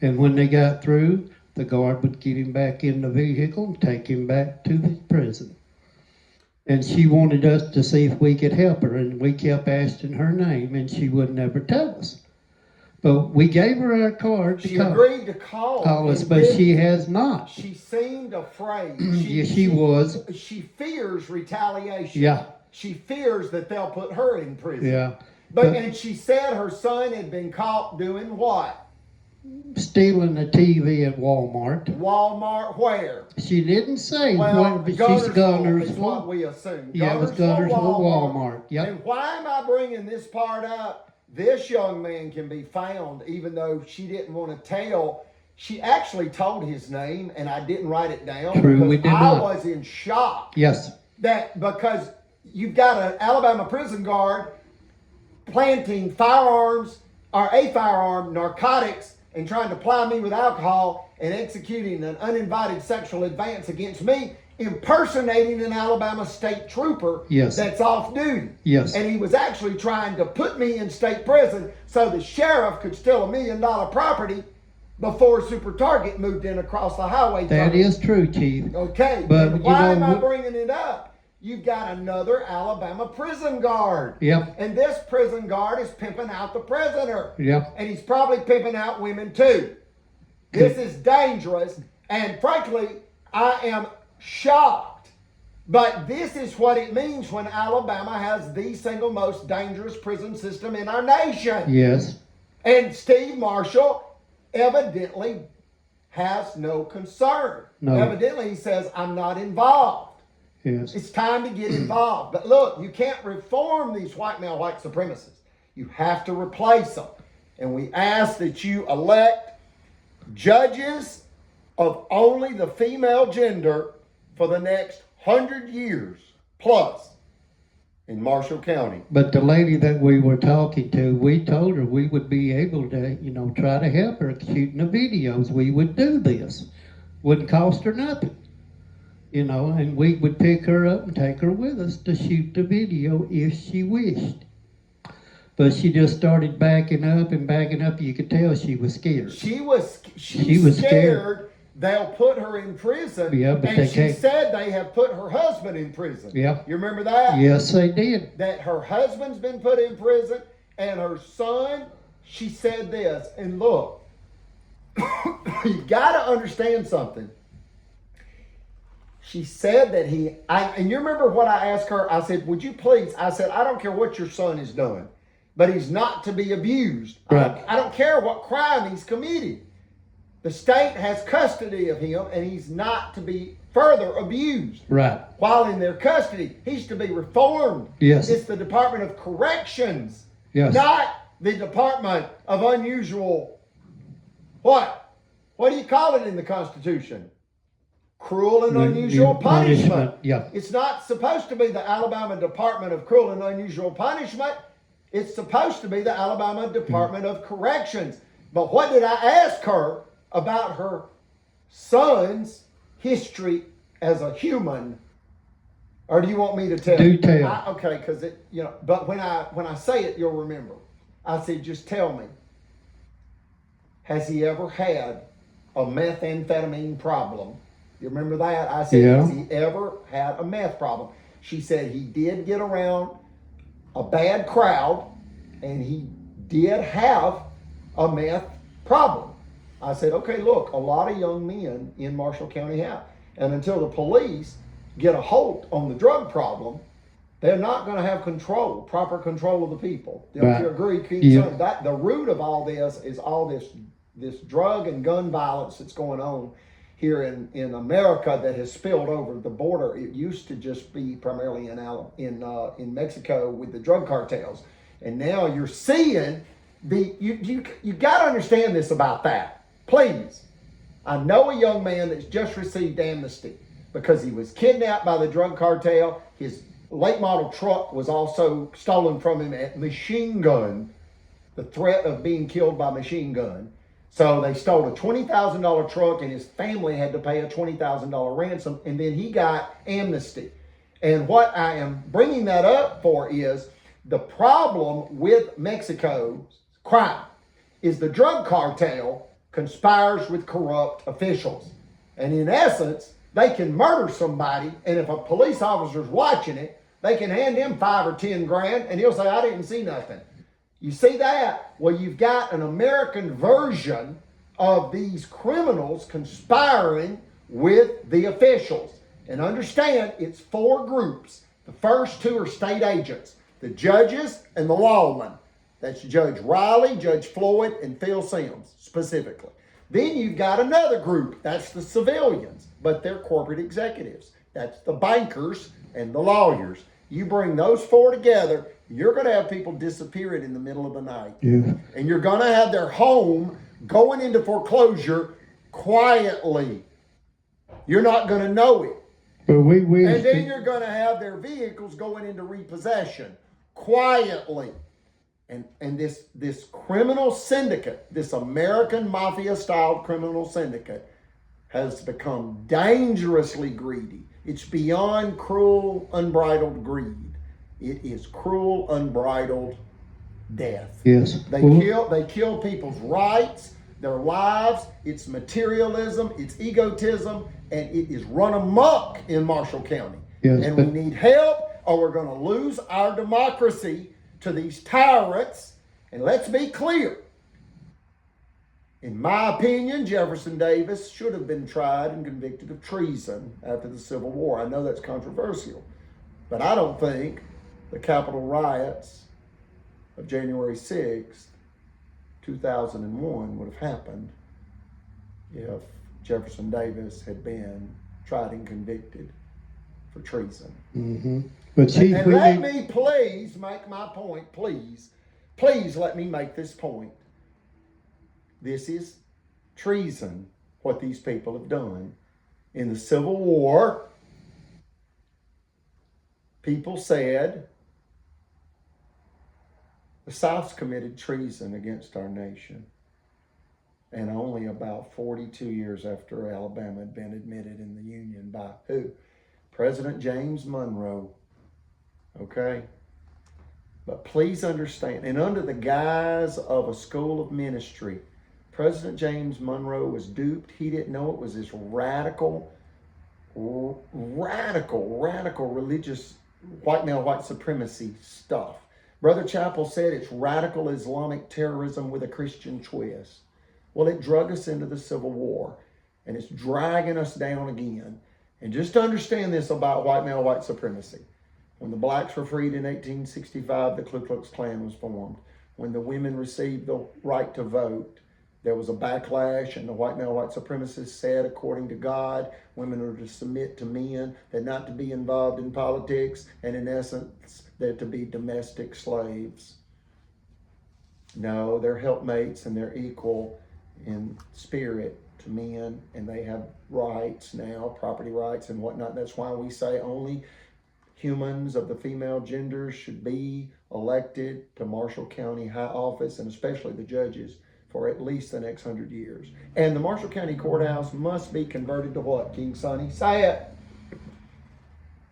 And when they got through, the guard would get him back in the vehicle and take him back to the prison. And she wanted us to see if we could help her, and we kept asking her name, and she would never tell us. But we gave her our card to She call agreed to call us, and but then she has not. She seemed afraid. Yeah, she was. She fears retaliation. Yeah, She fears that they'll put her in prison. yeah. And she said her son had been caught doing what? Stealing a TV at Walmart. Walmart where? She didn't say Well, what, but she's Gunnersville is what Gunnersville. we assume. Yeah, it was Gunnersville Walmart. Yep. And why am I bringing this part up? This young man can be found, even though she didn't want to tell. She actually told his name, and I didn't write it down. True, because we did I not. was in shock. Yes. That because you've got an Alabama prison guard planting firearms or a firearm, narcotics, and trying to ply me with alcohol and executing an uninvited sexual advance against me, impersonating an Alabama state trooper Yes. that's off duty. Yes. And he was actually trying to put me in state prison so the sheriff could steal $1 million property before Super Target moved in across the highway. That is true, Chief. Okay, But, and why am I we- bringing it up? You've got another Alabama prison guard. Yep. And this prison guard is pimping out the prisoner. Yep. And he's probably pimping out women too. This is dangerous. And frankly, I am shocked. But this is what it means when Alabama has the single most dangerous prison system in our nation. Yes. And Steve Marshall evidently has no concern. No. Evidently, he says, I'm not involved. Yes. It's time to get involved. But look, you can't reform these white male white supremacists. You have to replace them. And we ask that you elect judges of only the female gender for the next 100 years plus in Marshall County. But the lady that we were talking to, we told her we would be able to, try to help her shooting the videos. We would do this. Wouldn't cost her nothing. And we would pick her up and take her with us to shoot the video if she wished. But she just started backing up and backing up. You could tell she was scared. She was scared. scared they'll put her in prison. Yeah, but and they she can't. said they have put her husband in prison. Yeah. You remember that? Yes, they did. That her husband's been put in prison and her son, she said this. And look, you got to understand something. She said that and you remember what I asked her? I said, would you please, I said, I don't care what your son is doing. but he's not to be abused. Right. I don't care what crime he's committed. The state has custody of him, and he's not to be further abused. Right. While in their custody, he's to be reformed. Yes. It's the Department of Corrections, Yes. not the Department of Unusual. What? What do you call it in the Constitution? Cruel and unusual punishment. Yeah. It's not supposed to be the Alabama Department of Cruel and Unusual Punishment. It's supposed to be the Alabama Department of Corrections. But what did I ask her about her son's history as a human? Or do you want me to tell Do you? tell. Okay, because but when I say it, you'll remember. I said, just tell me, has he ever had a methamphetamine problem? You remember that? I said, Yeah. has he ever had a meth problem? She said he did get around a bad crowd, and he did have a meth problem. I said, okay, look, a lot of young men in Marshall County have. And until the police get a hold on the drug problem, they're not going to have proper control of the people. Don't Right. you agree, Keith? Yeah. That the root of all this is all this drug and gun violence that's going on here in America that has spilled over the border. It used to just be primarily in Mexico with the drug cartels, and now you're seeing you got to understand this about that. Please, I know a young man that's just received amnesty because he was kidnapped by the drug cartel. His late model truck was also stolen from him at machine gun. The threat of being killed by machine gun. So they stole a $20,000 truck, and his family had to pay a $20,000 ransom, and then he got amnesty. And what I am bringing that up for is the problem with Mexico's crime is the drug cartel conspires with corrupt officials. And in essence, they can murder somebody, and if a police officer's watching it, they can hand him 5 or 10 grand, and he'll say, I didn't see nothing. You see that? Well, you've got an American version of these criminals conspiring with the officials. And understand, it's 4 groups. The first 2 are state agents, the judges and the lawmen. That's Judge Riley, Judge Floyd, and Phil Sims specifically. Then you've got another group. That's the civilians, but they're corporate executives. That's the bankers and the lawyers. You bring those 4 together, you're going to have people disappearing in the middle of the night. Yeah. And you're going to have their home going into foreclosure quietly. You're not going to know it. But And then you're going to have their vehicles going into repossession quietly. And this criminal syndicate, this American Mafia-style criminal syndicate, has become dangerously greedy. It's beyond cruel, unbridled greed. It is cruel, unbridled death. Yes. They kill people's rights, their lives. It's materialism, it's egotism, and it is run amok in Marshall County. Yes, And but- we need help, or we're going to lose our democracy to these tyrants. And let's be clear. In my opinion, Jefferson Davis should have been tried and convicted of treason after the Civil War. I know that's controversial, but I don't think the Capitol riots of January 6th, 2001 would have happened if Jefferson Davis had been tried and convicted for treason. Mm-hmm. But Chief, And let me please make my point, please. Please let me make this point. This is treason, what these people have done. In the Civil War, people said the South's committed treason against our nation. And only about 42 years after Alabama had been admitted in the Union by who? President James Monroe. Okay? But please understand, and under the guise of a school of ministry, President James Monroe was duped. He didn't know it was this radical religious white male, white supremacy stuff. Brother Chappell said it's radical Islamic terrorism with a Christian twist. Well, it drug us into the Civil War, and it's dragging us down again. And just to understand this about white male, white supremacy. When the blacks were freed in 1865, the Ku Klux Klan was formed. When the women received the right to vote, there was a backlash, and the white male white supremacists said, according to God, women are to submit to men, they're not to be involved in politics, and in essence, they're to be domestic slaves. No, they're helpmates and they're equal in spirit to men, and they have rights now, property rights and whatnot. That's why we say only humans of the female gender should be elected to Marshall County high office, and especially the judges, for at least the next 100 years. And the Marshall County Courthouse must be converted to what, King Sonny? Say it.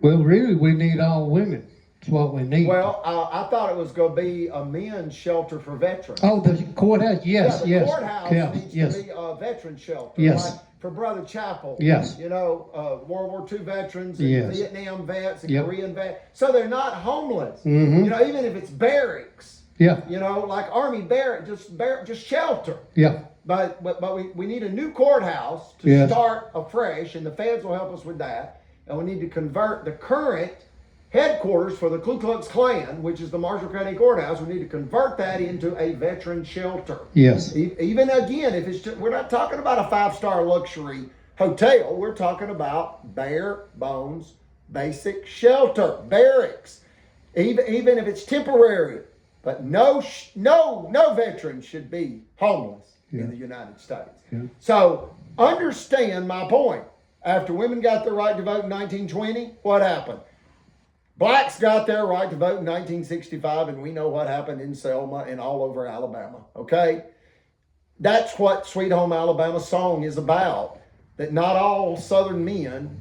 Well, really, we need all women. That's what we need. Well, I thought it was going to be a men's shelter for veterans. Oh, the courthouse, yes, Yeah, the yes. courthouse Yeah, needs yes. to be a veteran shelter. Yes. Like for Brother Chapel. Yes. You know, World War II veterans and Yes. Vietnam vets and Yep. Korean vets. So they're not homeless. Mhm. You know, even if it's barracks. Yeah, You know, like Army barrack, just shelter. yeah, But we need a new courthouse to Yes. start afresh, and the feds will help us with that. And we need to convert the current headquarters for the Ku Klux Klan, which is the Marshall County Courthouse. We need to convert that into a veteran shelter. yes. Even again, if it's just, we're not talking about a 5-star luxury hotel. We're talking about bare bones, basic shelter, barracks. Even if it's temporary, but no veteran should be homeless in the United States. Yeah. So understand my point. After women got the right to vote in 1920, what happened? Blacks got their right to vote in 1965, and we know what happened in Selma and all over Alabama, okay? That's what Sweet Home Alabama song is about, that not all Southern men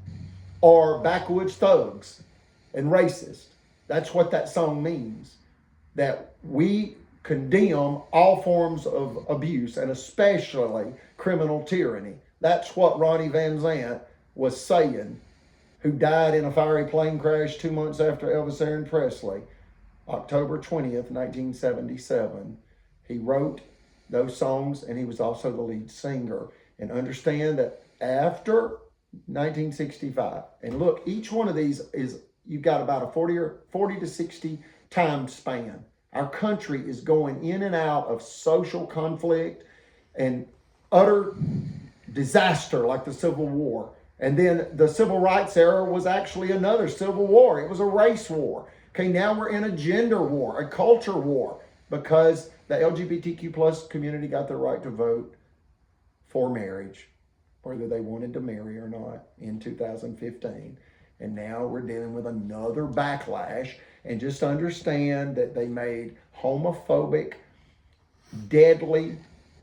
are backwoods thugs and racist. That's what that song means, that we condemn all forms of abuse and especially criminal tyranny. That's what Ronnie Van Zant was saying, who died in a fiery plane crash 2 months after Elvis Aaron Presley, October 20th, 1977. He wrote those songs, and he was also the lead singer. And understand that after 1965, and look, each one of these is, you've got about a 40 to 60 time span. Our country is going in and out of social conflict and utter disaster like the Civil War. And then the Civil Rights era was actually another civil war. It was a race war. Okay, now we're in a gender war, a culture war, because the LGBTQ plus community got the right to vote for marriage, whether they wanted to marry or not, in 2015. And now we're dealing with another backlash. And just understand that they made homophobic, deadly,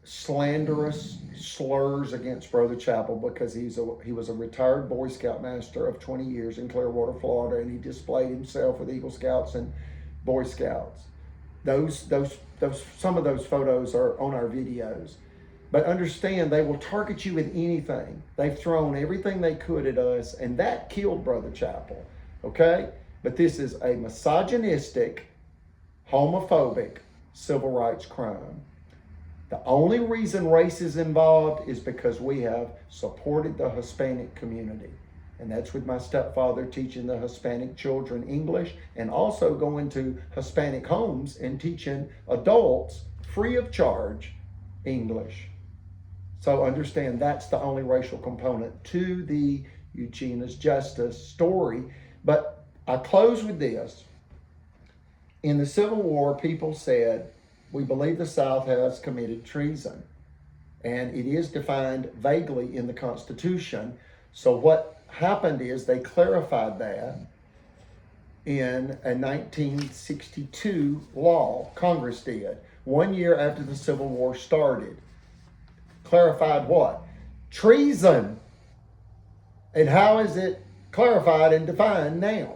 slanderous slurs against Brother Chapel because he was a retired Boy Scout master of 20 years in Clearwater, Florida, and he displayed himself with Eagle Scouts and Boy Scouts. Some of those photos are on our videos. But understand, they will target you with anything. They've thrown everything they could at us, and that killed Brother Chapel. Okay? But this is a misogynistic, homophobic civil rights crime. The only reason race is involved is because we have supported the Hispanic community. And that's with my stepfather teaching the Hispanic children English and also going to Hispanic homes and teaching adults free of charge English. So understand that's the only racial component to the Eugenius Justice story. But I close with this. In the Civil War, people said, we believe the South has committed treason. And it is defined vaguely in the Constitution. So what happened is they clarified that in a 1962 law, Congress did, 1 year after the Civil War started. Clarified what? Treason. And how is it clarified and defined now?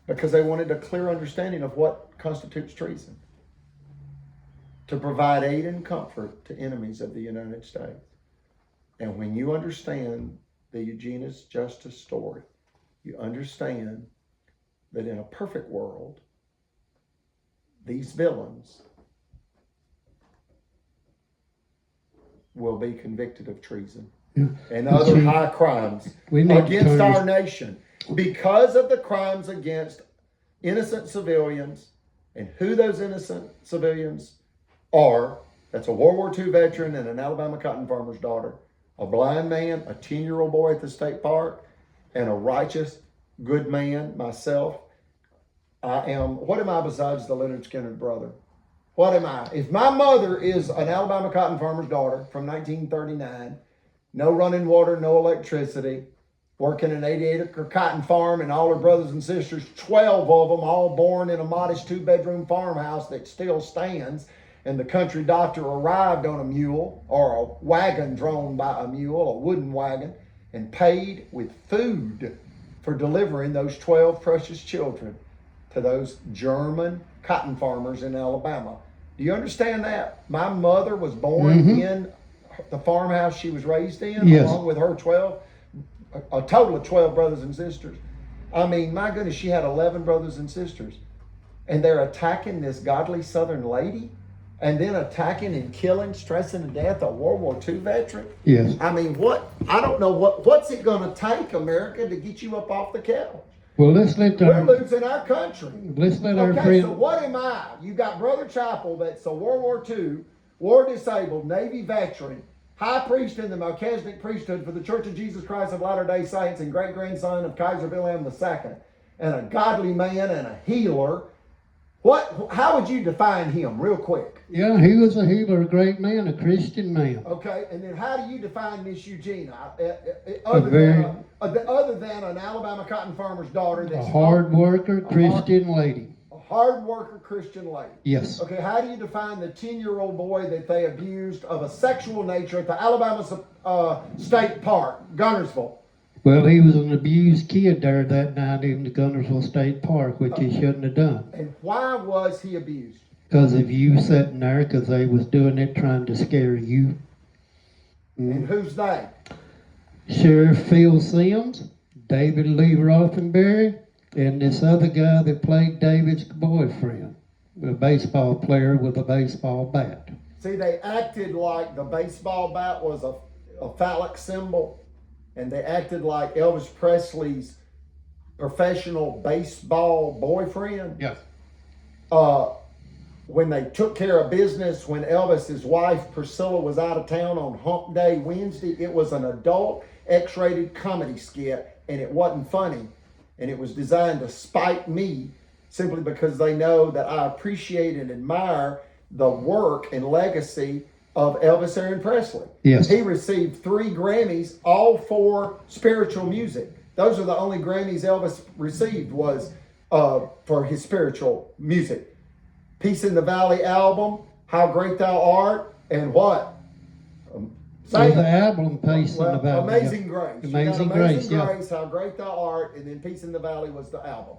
Because they wanted a clear understanding of what constitutes treason. To provide aid and comfort to enemies of the United States. And when you understand the Eugenius Justice story, you understand that in a perfect world, these villains will be convicted of treason and other high crimes we need to against turn our nation. because of the crimes against innocent civilians and who those innocent civilians are. That's a World War II veteran and an Alabama cotton farmer's daughter, a blind man, a 10-year-old boy at the state park, and a righteous, good man, myself. What am I besides the Leonard Skinner brother? What am I? If my mother is an Alabama cotton farmer's daughter from 1939, no running water, no electricity, working an 88-acre cotton farm, and all her brothers and sisters, 12 of them, all born in a modest 2-bedroom farmhouse that still stands, and the country doctor arrived on a mule or a wagon drawn by a mule, a wooden wagon, and paid with food for delivering those 12 precious children to those German cotton farmers in Alabama. Do you understand that? My mother was born in the farmhouse she was raised in, Yes. along with her 12, a total of 12 brothers and sisters. I mean, my goodness, she had 11 brothers and sisters. And they're attacking this godly Southern lady, and then attacking and killing, stressing to death a World War II veteran. Yes. I mean, I don't know what's it going to take, America, to get you up off the couch? Well, let's let We're losing our country. our Okay, friend. so what am I? You got Brother Chappell, that's a World War II, war disabled, Navy veteran, high priest in the Melchizedek priesthood for the Church of Jesus Christ of Latter-day Saints, and great-grandson of Kaiser Wilhelm II, and a godly man and a healer. How would you define him, real quick? Yeah, he was a healer, a great man, a Christian man. Okay, and then how do you define Miss Eugenia? Other than an Alabama cotton farmer's daughter, A hard worker, Christian lady. a hard worker Christian lady. Yes. Okay, how do you define the 10-year-old boy that they abused of a sexual nature at the Alabama State Park, Gunnersville? Well, he was an abused kid there that night in the Gunnersville State Park, which he shouldn't have done. And why was he abused? Because if you sitting there, because they was doing it trying to scare you. And who's they? Sheriff Phil Sims, David Lee Rothenberry, and this other guy that played David's boyfriend, a baseball player with a baseball bat. See, they acted like the baseball bat was a phallic symbol, and they acted like Elvis Presley's professional baseball boyfriend. Yeah. When they took care of business, when Elvis's wife Priscilla was out of town on Hump Day Wednesday, it was an adult X-rated comedy skit, and it wasn't funny, and it was designed to spite me simply because they know that I appreciate and admire the work and legacy of Elvis Aaron Presley. Yes. He received 3 Grammys, all for spiritual music. Those are the only Grammys Elvis received was for his spiritual music. Peace in the Valley album, How Great Thou Art, and what? So the album Peace in the Valley. Amazing Grace. Amazing Grace, Grace, How Great Thou Art, and then Peace in the Valley was the album.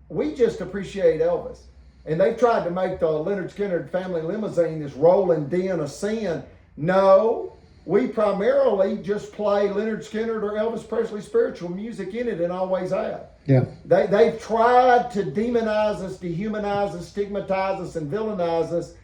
We just appreciate Elvis. And they've tried to make the Leonard Skinner family limousine this rolling den of sin. No, we primarily just play Leonard Skinner or Elvis Presley spiritual music in it, and always have. Yeah. They've tried to demonize us, dehumanize us, stigmatize us, and villainize us,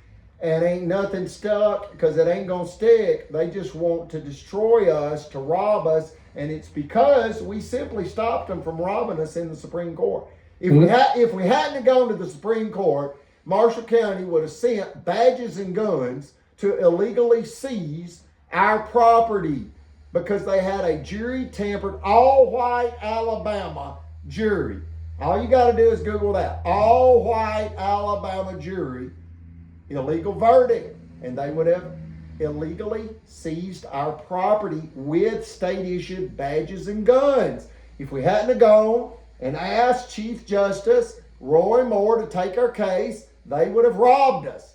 and ain't nothing stuck because it ain't going to stick. They just want to destroy us, to rob us, and it's because we simply stopped them from robbing us in the Supreme Court. If we hadn't gone to the Supreme Court, Marshall County would have sent badges and guns to illegally seize our property because they had a jury-tampered, all-white Alabama jury. All you got to do is Google that. All-white Alabama jury, illegal verdict. And they would have illegally seized our property with state-issued badges and guns. If we hadn't gone and asked Chief Justice Roy Moore to take our case, they would have robbed us.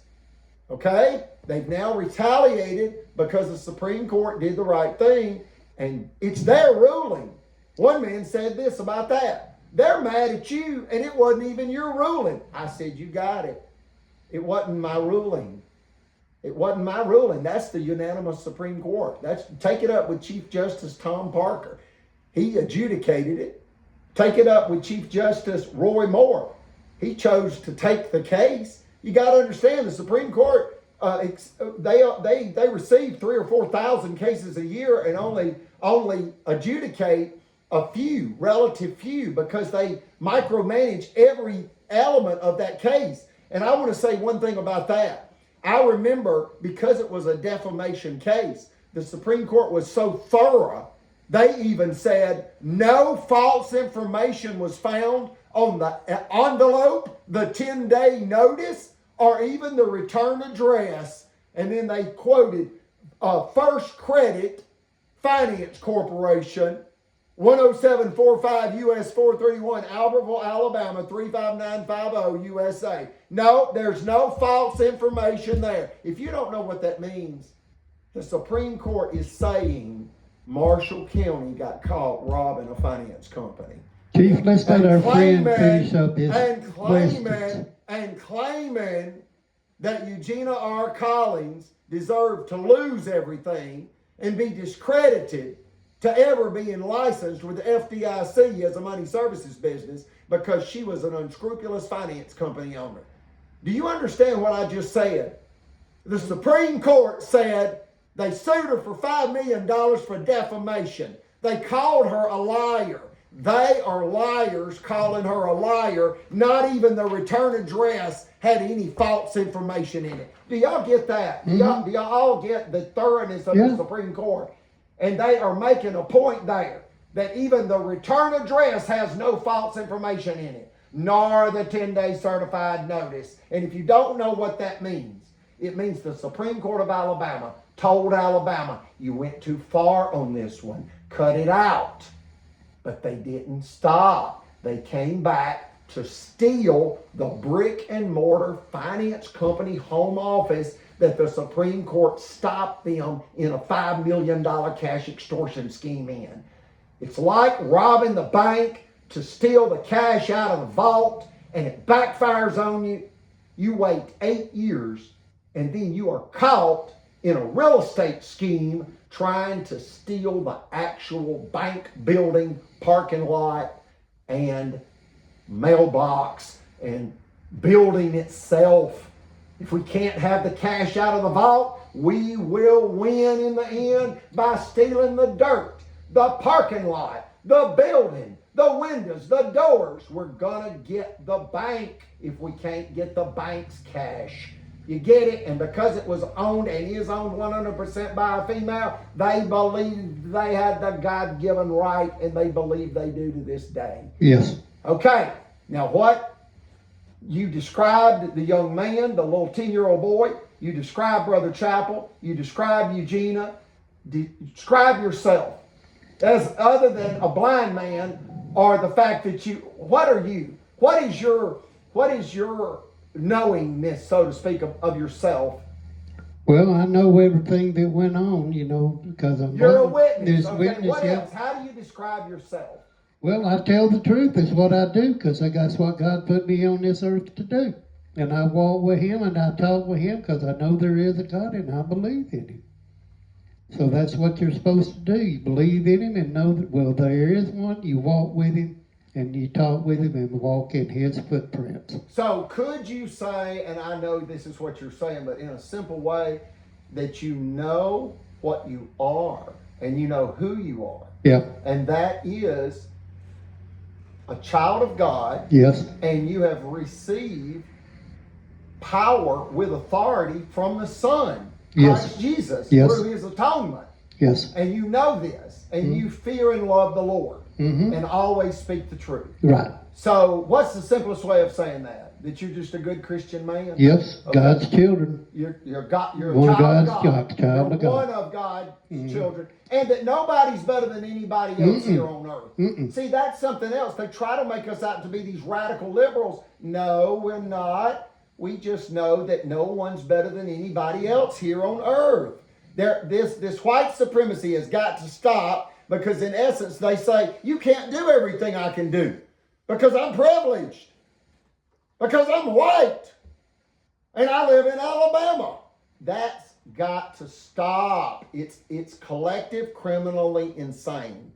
Okay? They've now retaliated because the Supreme Court did the right thing, and it's their ruling. One man said this about that. They're mad at you, and it wasn't even your ruling. I said, you got it. It wasn't my ruling. It wasn't my ruling. That's the unanimous Supreme Court. Take it up with Chief Justice Tom Parker. He adjudicated it. Take it up with Chief Justice Roy Moore. He chose to take the case. You got to understand the Supreme Court. They receive 3,000 or 4,000 cases a year and only adjudicate a few, relative few, because they micromanage every element of that case. And I want to say one thing about that. I remember, because it was a defamation case, the Supreme Court was so thorough, they even said no false information was found on the envelope, the 10-day notice, or even the return address. And then they quoted First Credit Finance Corporation, 10745 US 431, Albertville, Alabama, 35950 USA. No, there's no false information there. If you don't know what that means, the Supreme Court is saying Marshall County got caught robbing a finance company. Chief, let's let our friend finish up his questions. And claiming that Eugenia R. Collins deserved to lose everything and be discredited to ever being licensed with the FDIC as a money services business because she was an unscrupulous finance company owner. Do you understand what I just said? The Supreme Court said they sued her for $5 million for defamation. They called her a liar. They are liars calling her a liar. Not even the return address had any false information in it. Do y'all get that? Do y'all all get the thoroughness of the Supreme Court? And they are making a point there that even the return address has no false information in it, nor the 10-day certified notice. And if you don't know what that means, it means the Supreme Court of Alabama told Alabama, you went too far on this one. Cut it out. But they didn't stop. They came back to steal the brick and mortar finance company home office that the Supreme Court stopped them in a $5 million cash extortion scheme in. It's like robbing the bank to steal the cash out of the vault, and it backfires on you. You wait 8 years, and then you are caught in a real estate scheme trying to steal the actual bank building, parking lot, and mailbox, and building itself. If we can't have the cash out of the vault, we will win in the end by stealing the dirt, the parking lot, the building, the windows, the doors. We're gonna get the bank if we can't get the bank's cash. You get it? And because it was owned and is owned 100% by a female, they believed they had the God-given right, and they believe they do to this day. Yes. Okay, now what? You described the young man, the little 10-year-old boy. You described Brother Chappell. You described Eugenia. Describe yourself as other than a blind man, or the fact that you, what are you? What is your knowingness, so to speak, of yourself? Well, I know everything that went on, because I'm... You're a witness. Okay, witness, what else? How do you describe yourself? Well, I tell the truth is what I do, because that's what God put me on this earth to do. And I walk with Him and I talk with Him because I know there is a God and I believe in Him. So that's what you're supposed to do. You believe in Him and know that, well, there is one. You walk with Him and you talk with Him and walk in His footprints. So could you say, and I know this is what you're saying, but in a simple way, that you know what you are and you know who you are? Yeah. And that is a child of God. Yes. And you have received power with authority from the Son, Christ Jesus, through His atonement. Yes. And you know this, and you fear and love the Lord, and always speak the truth. Right. So what's the simplest way of saying that? That you're just a good Christian man? Yes. Okay. God's children. You're a child of God. You're one of God's children. And that nobody's better than anybody else here on earth. See, that's something else. They try to make us out to be these radical liberals. No, we're not. We just know that no one's better than anybody else here on earth. This white supremacy has got to stop, because in essence they say, you can't do everything I can do because I'm privileged, because I'm white, and I live in Alabama. That's got to stop. It's collective criminally insane,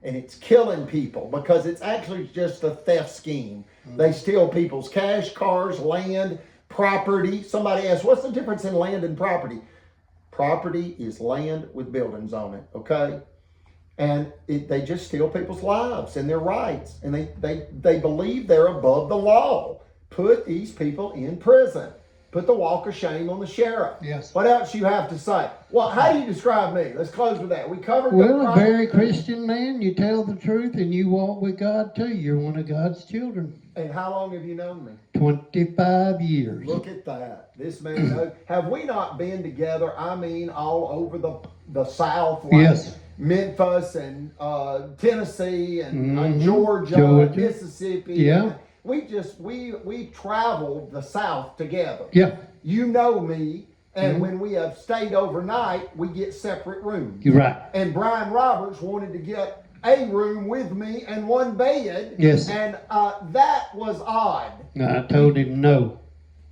and it's killing people because it's actually just a theft scheme. They steal people's cash, cars, land, property. Somebody asked, what's the difference in land and property? Property is land with buildings on it, okay? And they just steal people's lives and their rights. And they believe they're above the law. Put these people in prison. Put the walk of shame on the sheriff. Yes. What else you have to say? Well, how do you describe me? Let's close with that. We covered Well, a very Christian man. You tell the truth and you walk with God too. You're one of God's children. And how long have you known me? 25 years. Look at that. This man knows. Have we not been together, I mean, all over the South? Like Yes. Memphis and Tennessee and Mhm. Georgia, Mississippi. Yeah. We traveled the South together. Yeah. You know me, and when we have stayed overnight, we get separate rooms. You're right. And Brian Roberts wanted to get a room with me and one bed. Yes. And that was odd. I told him no,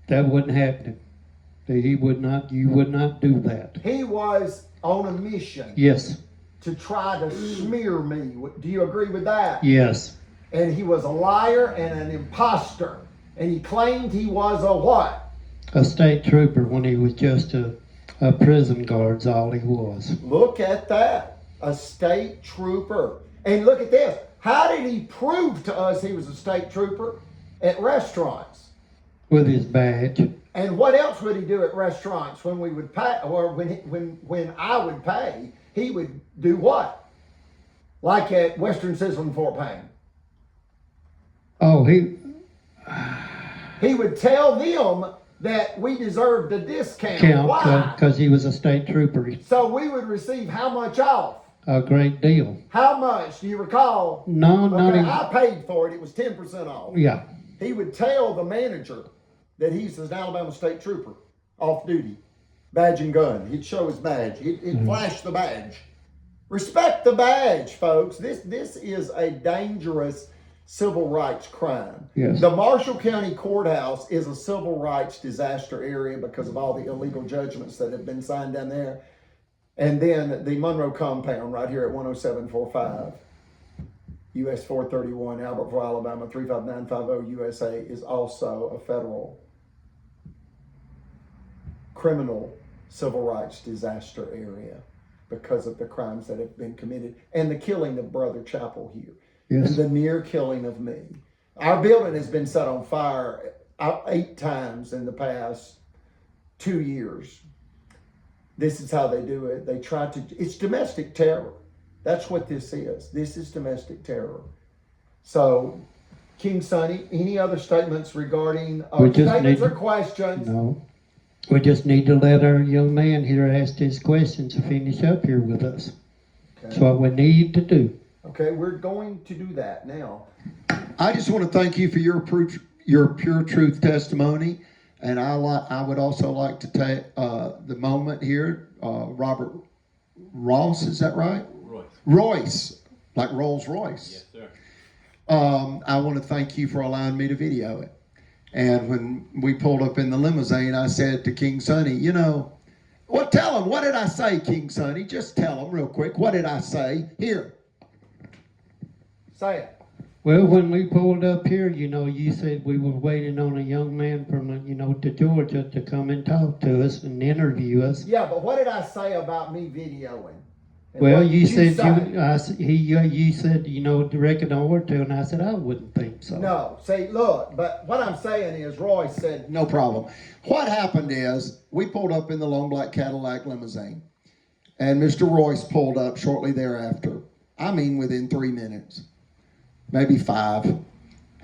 that wasn't happening. That he would not. You would not do that. He was on a mission Yes. to try to smear me. Do you agree with that? Yes. And he was a liar and an imposter. And he claimed he was a what? A state trooper when he was just a prison guard's all he was. Look at that. A state trooper. And look at this. How did he prove to us he was a state trooper? At restaurants. With his badge. And what else would he do at restaurants when we would pay, or when I would pay? He would do what? Like at Western Sizzling Fort Payne. Oh, he would tell them that we deserved a discount. Why? because he was a state trooper. So we would receive how much off? A great deal. How much? Do you recall? No, not Okay, even. I paid for it. It was 10% off. Yeah. He would tell the manager that he's an Alabama state trooper, off duty, badge and gun. He'd show his badge. He'd flash the badge. Respect the badge, folks. This is a dangerous civil rights crime. Yes. The Marshall County Courthouse is a civil rights disaster area because of all the illegal judgments that have been signed down there. And then the Monroe compound right here at 10745, US 431, Albertville, Alabama 35950 USA is also a federal criminal civil rights disaster area because of the crimes that have been committed and the killing of Brother Chapel here. Yes. And the near killing of me. Our building has been set on fire 8 times in the past 2 years. This is how they do it. They try to, it's domestic terror. That's what this is. This is domestic terror. So, King Sonny, any other statements regarding, statements or questions? No. We just need to let our young man here ask his questions to finish up here with us. Okay. That's what we need to do. Okay, we're going to do that now. I just want to thank you for your pure truth testimony, and I would also like to take the moment here. Robert Ross, is that right? Royce, like Rolls Royce. Yes, sir. I want to thank you for allowing me to video it. And when we pulled up in the limousine, I said to King Sonny, tell him, what did I say, King Sonny? Just tell him real quick. What did I say? Here. Say it. Well, when we pulled up here, you said we were waiting on a young man from, to Georgia to come and talk to us and interview us. Yeah, but what did I say about me videoing? And Well, what you did said you said direct an order to, and I said I wouldn't think so. No, see, look, but what I'm saying is Roy said, No problem. What happened is we pulled up in the long black Cadillac limousine, and Mr. Royce pulled up shortly thereafter. I mean, within 3 minutes, maybe 5.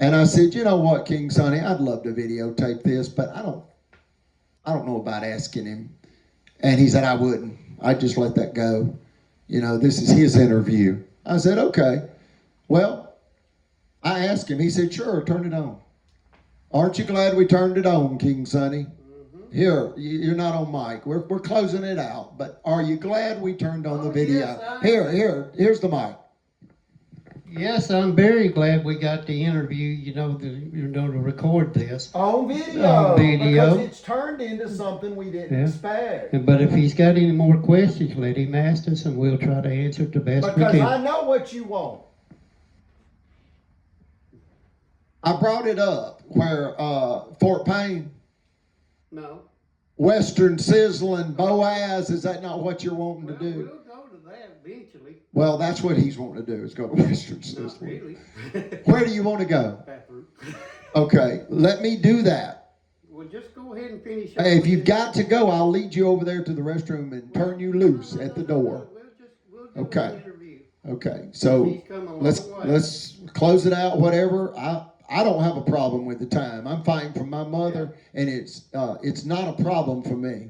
And I said, you know what, King Sonny, I'd love to videotape this, but I don't know about asking him. And he said, I wouldn't. I'd just let that go. This is his interview. I said, okay. Well, I asked him. He said, sure, turn it on. Aren't you glad we turned it on, King Sonny? Mm-hmm. Here, you're not on mic. We're closing it out. But are you glad we turned on the video? Yes, here's the mic. Yes, I'm very glad we got the interview, to record this. On video. On video. Because it's turned into something we didn't expect. But if he's got any more questions, let him ask us and we'll try to answer it the best we Because can. I know what you want. I brought it up where Fort Payne, No. Western Sizzling, Boaz, is that not what you're wanting to do? We'll go to eventually. Well, that's what he's wanting to do, is go to Western Not System. really. Where do you want to go? Bathroom. Okay, let me do that. Well, just go ahead and finish. Hey, if you've got to go, I'll lead you over there to the restroom and turn you loose at the door. We'll do Okay. an interview. Okay, so He's come a long let's way. close it out. Whatever. I don't have a problem with the time. I'm fighting for my mother, and it's not a problem for me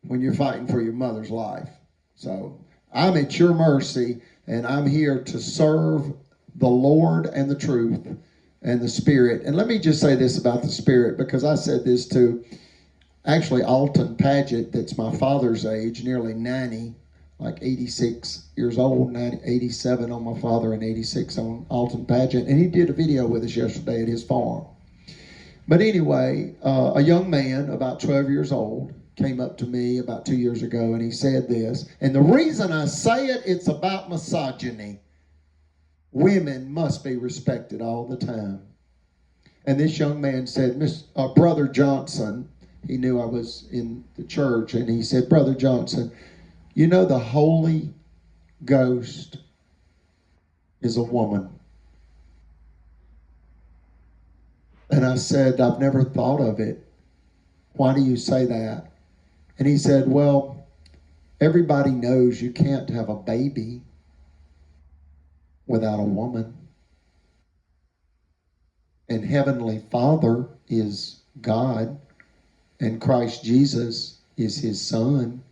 when you're fighting for your mother's life. So I'm at your mercy, and I'm here to serve the Lord and the truth and the Spirit. And let me just say this about the Spirit, because I said this to actually Alton Paget, that's my father's age, nearly 90, like 86 years old, 87 on my father and 86 on Alton Paget. And he did a video with us yesterday at his farm. But anyway, a young man about 12 years old came up to me about 2 years ago, and he said this. And the reason I say it, it's about misogyny. Women must be respected all the time. And this young man said, Brother Johnson, he knew I was in the church, and he said, Brother Johnson, you know the Holy Ghost is a woman. And I said, I've never thought of it. Why do you say that? And he said, well, everybody knows you can't have a baby without a woman. And Heavenly Father is God, and Christ Jesus is his Son,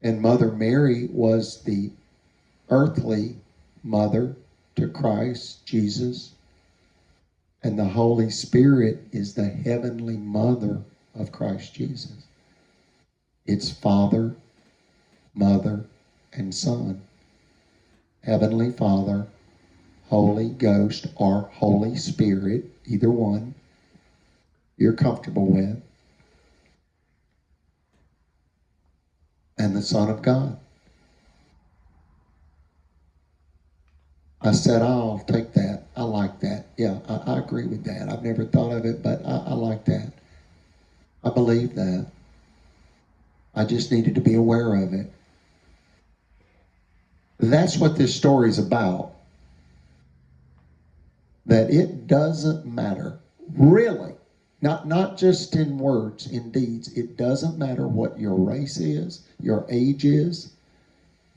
and Mother Mary was the earthly mother to Christ Jesus, and the Holy Spirit is the heavenly mother of Christ Jesus. It's Father, Mother, and Son. Heavenly Father, Holy Ghost, or Holy Spirit, either one you're comfortable with, and the Son of God. I said, I'll take that. I like that. Yeah, I agree with that. I've never thought of it, but I like that. I believe that. I just needed to be aware of it. That's what this story is about. That it doesn't matter, really, not just in words, in deeds. It doesn't matter what your race is, your age is,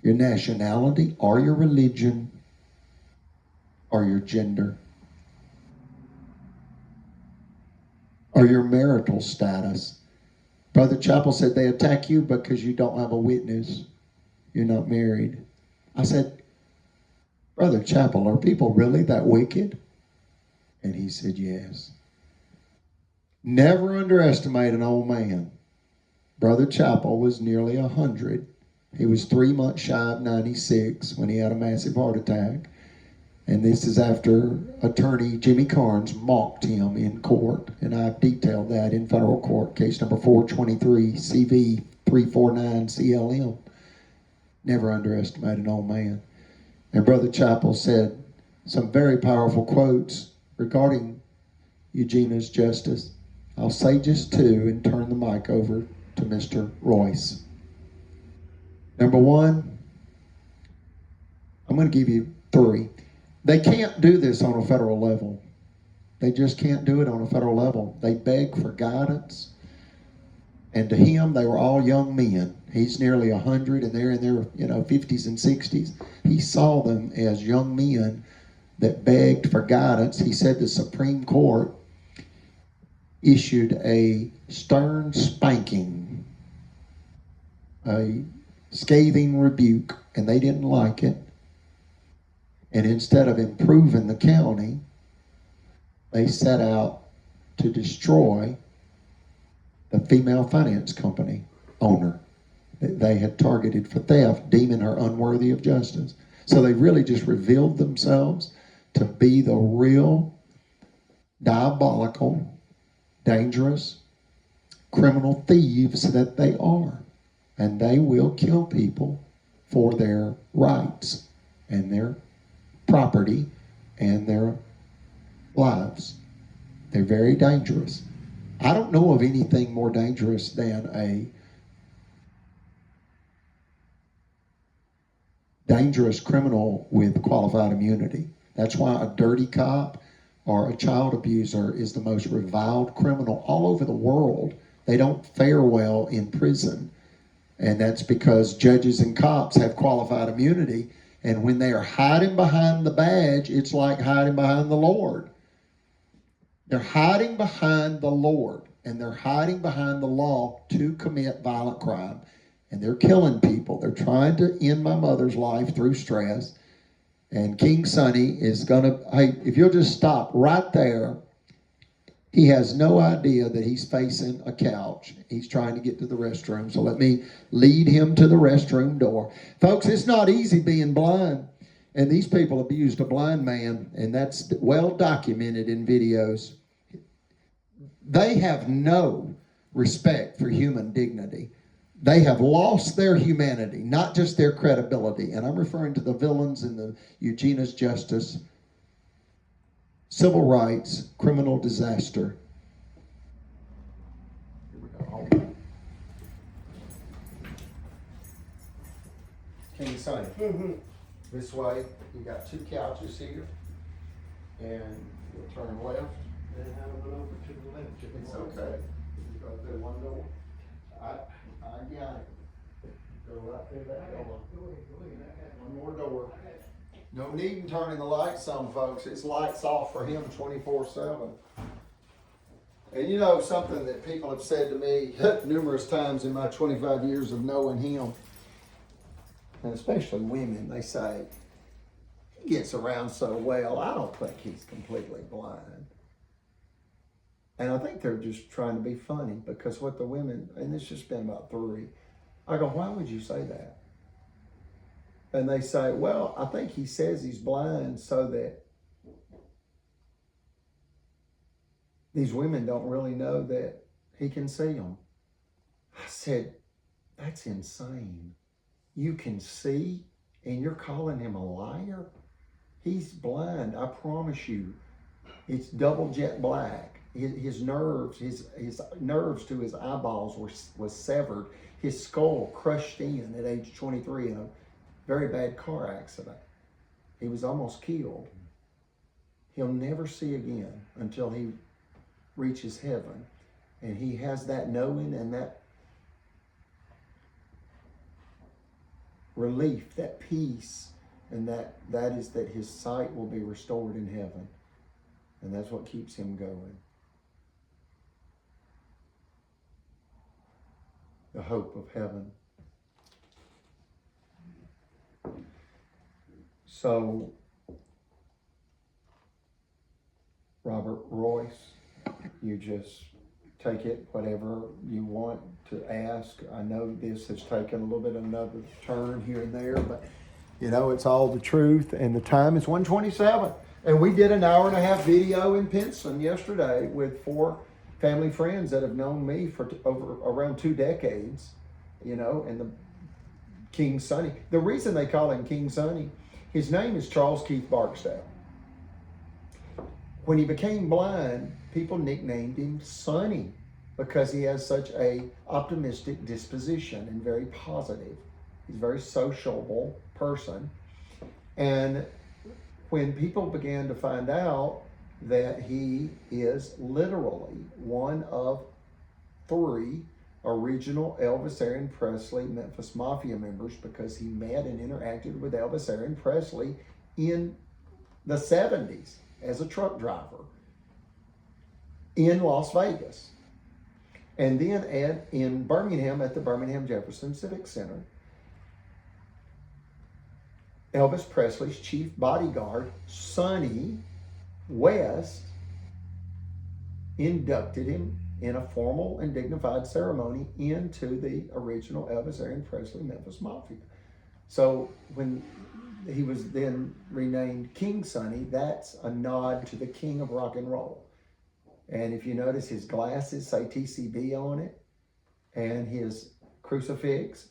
your nationality, or your religion, or your gender, or your marital status. Brother Chappell said they attack you because you don't have a witness. You're not married. I said, Brother Chappell, are people really that wicked? And he said, yes. Never underestimate an old man. Brother Chappell was nearly 100. He was 3 months shy of 96 when he had a massive heart attack. And this is after attorney Jimmy Carnes mocked him in court. And I've detailed that in federal court, case number 423 CV 349 CLM. Never underestimate an old man. And Brother Chappell said some very powerful quotes regarding Eugenia's justice. I'll say just two and turn the mic over to Mr. Royce. Number one, I'm going to give you three. They can't do this on a federal level. They just can't do it on a federal level. They beg for guidance. And to him, they were all young men. He's nearly 100, and they're in their 50s and 60s. He saw them as young men that begged for guidance. He said the Supreme Court issued a stern spanking, a scathing rebuke, and they didn't like it. And instead of improving the county, they set out to destroy the female finance company owner that they had targeted for theft, deeming her unworthy of justice. So they really just revealed themselves to be the real diabolical, dangerous, criminal thieves that they are. And they will kill people for their rights and their property and their lives. They're very dangerous. I don't know of anything more dangerous than a dangerous criminal with qualified immunity. That's why a dirty cop or a child abuser is the most reviled criminal all over the world. They don't fare well in prison. And that's because judges and cops have qualified immunity. And when they are hiding behind the badge, it's like hiding behind the Lord. They're hiding behind the Lord, and they're hiding behind the law to commit violent crime. And they're killing people. They're trying to end my mother's life through stress. And King Sonny is going to, hey, if you'll just stop right there. He has no idea that he's facing a couch. He's trying to get to the restroom. So let me lead him to the restroom door. Folks, it's not easy being blind. And these people abused a blind man, and that's well documented in videos. They have no respect for human dignity. They have lost their humanity, not just their credibility. And I'm referring to the villains in the Eugena's Justice, civil rights, criminal disaster. Here we go. King Sonny. This way, you got 2 couches here, and you'll turn left. And have it over to the left. It's okay. You go through one door. I got it. Go right through that door. One more door. No need in turning the lights on, folks. It's lights off for him 24/7. And you know something that people have said to me numerous times in my 25 years of knowing him, and especially women, they say, he gets around so well, I don't think he's completely blind. And I think they're just trying to be funny, because what the women, and it's just been about 3, I go, why would you say that? And they say, well, I think he says he's blind so that these women don't really know that he can see them. I said, that's insane. You can see and you're calling him a liar? He's blind, I promise you. It's double jet black. His nerves to his eyeballs was severed. His skull crushed in at age 23 in a very bad car accident. He was almost killed. He'll never see again until he reaches heaven. And he has that knowing and that relief, that peace, and that is that his sight will be restored in heaven. And that's what keeps him going. The hope of heaven. So, Robert Royce, you just take it whatever you want to ask. I know this has taken a little bit of another turn here and there, but you know, it's all the truth, and the time is 1:27. And we did an 1.5-hour video in Pinson yesterday with 4 family friends that have known me for around 2 decades, you know, and the King Sonny. The reason they call him King Sonny, his name is Charles Keith Barksdale. When he became blind, people nicknamed him Sonny because he has such a optimistic disposition and very positive. He's a very sociable person. And when people began to find out that he is literally one of 3 original Elvis Aaron Presley Memphis Mafia members, because he met and interacted with Elvis Aaron Presley in the 70s as a truck driver in Las Vegas. And then in Birmingham at the Birmingham Jefferson Civic Center, Elvis Presley's chief bodyguard, Sonny West, inducted him in a formal and dignified ceremony into the original Elvis Aaron Presley Memphis Mafia. So when he was then renamed King Sonny, that's a nod to the king of rock and roll. And if you notice, his glasses say TCB on it, and his crucifix,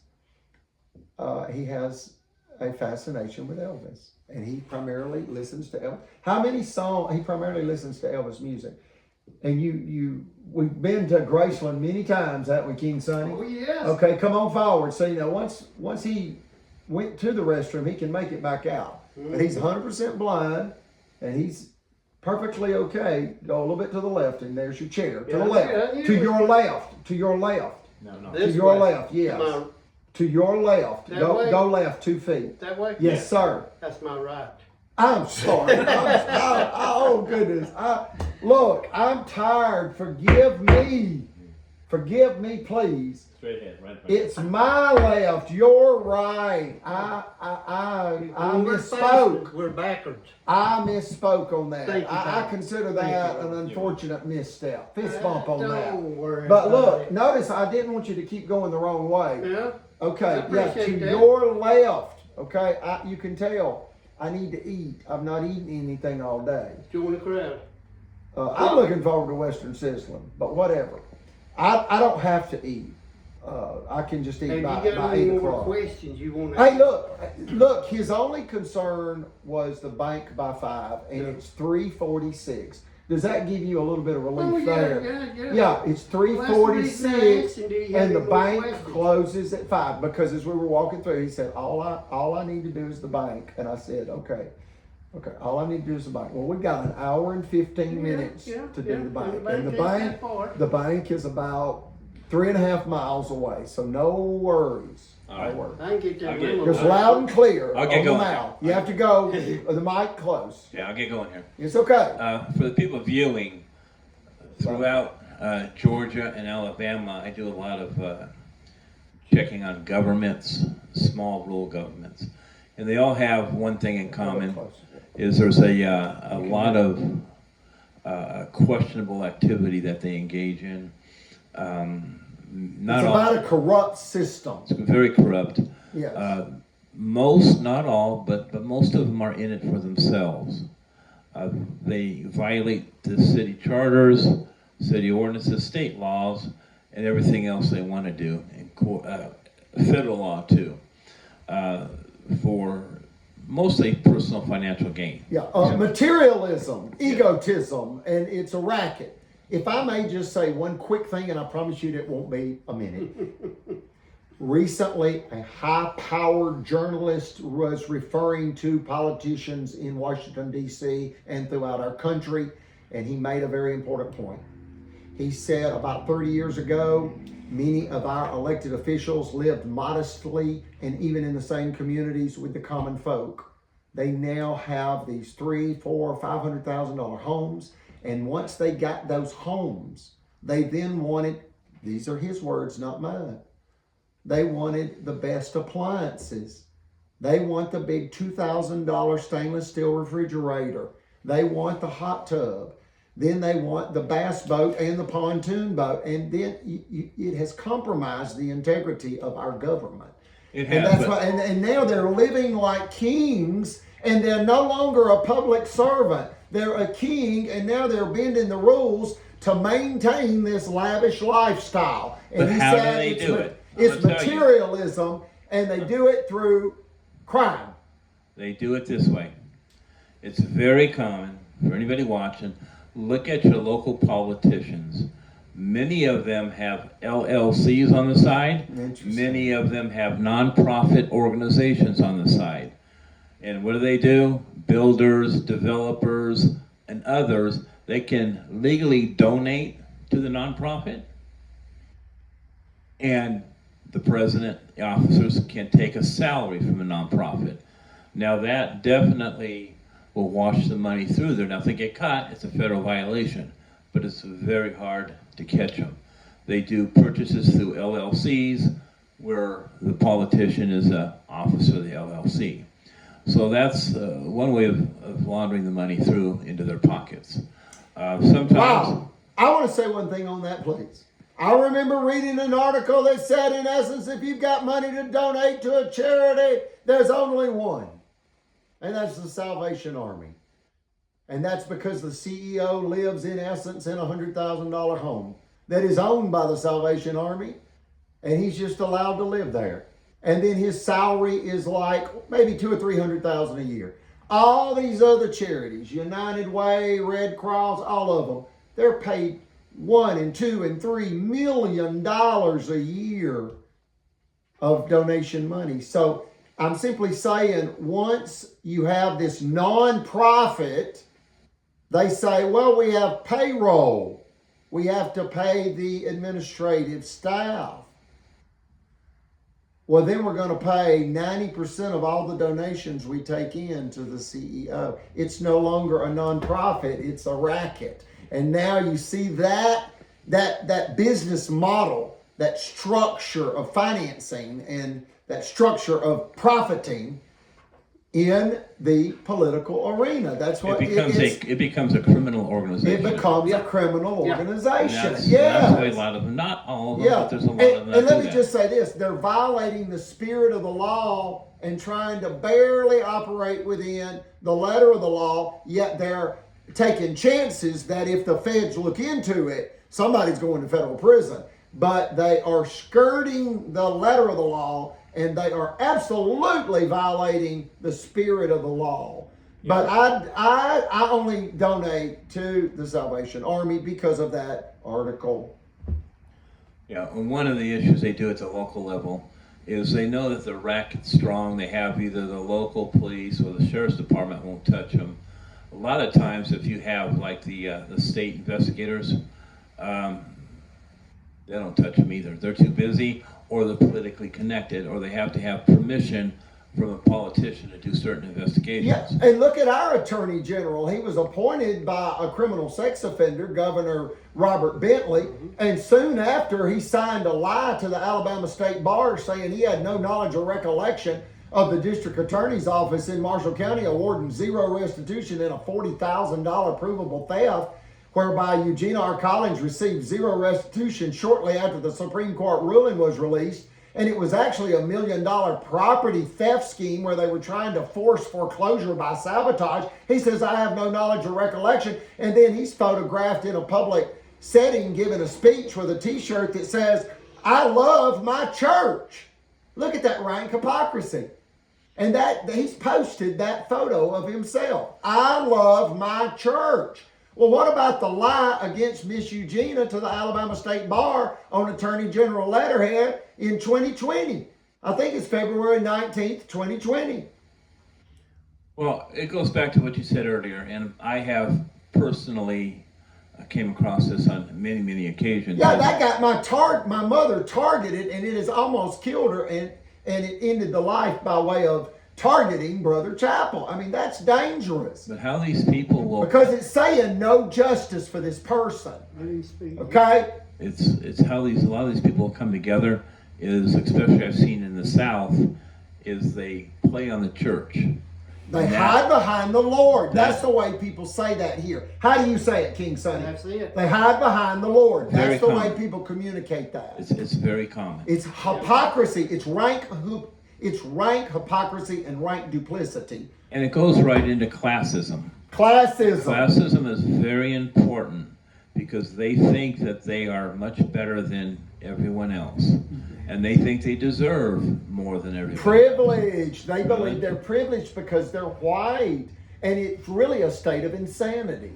he has a fascination with Elvis. And he primarily listens to Elvis. How many songs? He primarily listens to Elvis music. And we've been to Graceland many times, haven't we, King Sonny? Oh, yes. Okay, come on forward. So, you know, once he went to the restroom, he can make it back out. But he's 100% blind, and he's perfectly okay. Go a little bit to the left, and there's your chair. To the left. To your left. To your left. No. To your left, yes. To your left. That way? Go left 2 feet. That way? Yes, sir. That's my right. I'm sorry. Oh, goodness. Look, I'm tired. Forgive me. Forgive me, please. Straight ahead, right. It's my left, your right. I misspoke. We're backwards. I misspoke on that. Thank you, I Tom. consider Thank that you. an unfortunate misstep. Fist bump on that. Don't worry But about look, it. notice I didn't want you to keep going the wrong way. Yeah. Okay, I yeah, appreciate to that. your left. Okay, you can tell I need to eat. I've not eaten anything all day. Join the crowd. I'm looking forward to Western sizzling, but whatever. I don't have to eat. I can just eat And by you got 8 any more o'clock. questions you want to Hey, look. His only concern was the bank by 5, and it's 3:46. Does that give you a little bit of relief there? Yeah, it's 3:46, and the bank closes at 5. Because as we were walking through, he said, "All I need to do is the bank," and I said, "Okay, all I need to do is the bank." Well, we've got an hour and 15 minutes to do the bank, and the bank is about 3.5 miles away, so no worries. All right. No worries. I can get that I'll get- limo. It's loud and clear I'll on get the going. mouth. You have to go the mic close. Yeah, I'll get going here. It's okay. For the people viewing throughout Georgia and Alabama, I do a lot of checking on governments, small rural governments, and they all have one thing in common: is there's a lot of questionable activity that they engage in. Not It's all. about a corrupt system. It's very corrupt. Yes. Most, not all, but most of them are in it for themselves. They violate the city charters, city ordinances, state laws, and everything else they want to do, and federal law too, for mostly personal financial gain. Yeah. Materialism, egotism, and it's a racket. If I may just say one quick thing, and I promise you it won't be a minute. Recently, a high-powered journalist was referring to politicians in Washington, D.C. and throughout our country, and he made a very important point. He said about 30 years ago, many of our elected officials lived modestly and even in the same communities with the common folk. They now have these $300,000, $400,000, $500,000 homes, and once they got those homes, they then wanted, these are his words, not mine, they wanted the best appliances. They want the big $2,000 stainless steel refrigerator. They want the hot tub. Then they want the bass boat and the pontoon boat. And then it has compromised the integrity of our government. It And has, that's but- why, and now they're living like kings, and they're no longer a public servant. They're a king, and now they're bending the rules to maintain this lavish lifestyle. And But he how do said they it's do it? I'm It's gonna tell you. materialism, and they do it through crime. They do it this way. It's very common for anybody watching. Look at your local politicians. Many of them have LLCs on the side. Interesting. Many of them have nonprofit organizations on the side. And what do? Builders, developers, and others, they can legally donate to the nonprofit. And the president, the officers can take a salary from a nonprofit. Now that definitely will wash the money through there. Now if they get caught, it's a federal violation, but it's very hard to catch them. They do purchases through LLCs where the politician is an officer of the LLC. So that's one way of laundering the money through into their pockets. Sometimes. Wow. I want to say one thing on that, please. I remember reading an article that said, in essence, if you've got money to donate to a charity, there's only one. And that's the Salvation Army. And that's because the CEO lives, in essence, in a $100,000 home that is owned by the Salvation Army. And he's just allowed to live there. And then his salary is like maybe $200,000 or $300,000 a year. All these other charities, United Way, Red Cross, all of them, they're paid $1 and $2 and $3 million a year of donation money. So I'm simply saying once you have this nonprofit, they say, well, we have payroll. We have to pay the administrative staff. Well, then we're going to pay 90% of all the donations we take in to the CEO. It's no longer a nonprofit, it's a racket. And now you see that business model, that structure of financing and that structure of profiting in the political arena. That's what it becomes a criminal organization. It becomes a criminal organization. That's the way a lot of them, not all of them, but there's a lot of them. And let me just say this, they're violating the spirit of the law and trying to barely operate within the letter of the law, yet they're taking chances that if the feds look into it, somebody's going to federal prison. But they are skirting the letter of the law, and they are absolutely violating the spirit of the law. Yeah. But I only donate to the Salvation Army because of that article. Yeah, and one of the issues they do at the local level is they know that the racket's strong. They have either the local police or the sheriff's department won't touch them. A lot of times, if you have like the state investigators, they don't touch them either. They're too busy, or they're politically connected, or they have to have permission from a politician to do certain investigations. Yeah, and look at our Attorney General. He was appointed by a criminal sex offender, Governor Robert Bentley, and soon after he signed a lie to the Alabama State Bar saying he had no knowledge or recollection of the district attorney's office in Marshall County awarding zero restitution in a $40,000 provable theft, whereby Eugene R. Collins received zero restitution shortly after the Supreme Court ruling was released. And it was actually $1 million property theft scheme where they were trying to force foreclosure by sabotage. He says, I have no knowledge or recollection. And then he's photographed in a public setting giving a speech with a t-shirt that says, I love my church. Look at that rank hypocrisy. And that he's posted that photo of himself. I love my church. Well, what about the lie against Miss Eugenia to the Alabama State Bar on Attorney General letterhead in 2020? I think it's February 19th, 2020. Well, it goes back to what you said earlier, and I have personally came across this on many, many occasions. Yeah, that got my mother targeted, and it has almost killed her, and it ended the life by way of targeting Brother Chappell. I mean, that's dangerous. But how these people will... Because it's saying no justice for this person. Okay? It's how a lot of these people come together is, especially I've seen in the South, is they play on the church. They hide behind the Lord. That's the way people say that here. How do you say it, King Sonny? That's it. They hide behind the Lord. That's the common. way people communicate that. It's very common. It's hypocrisy. It's rank hypocrisy and rank duplicity. And it goes right into classism. Classism is very important because they think that they are much better than everyone else. And they think they deserve more than everyone. Privilege. They believe they're privileged because they're white. And it's really a state of insanity.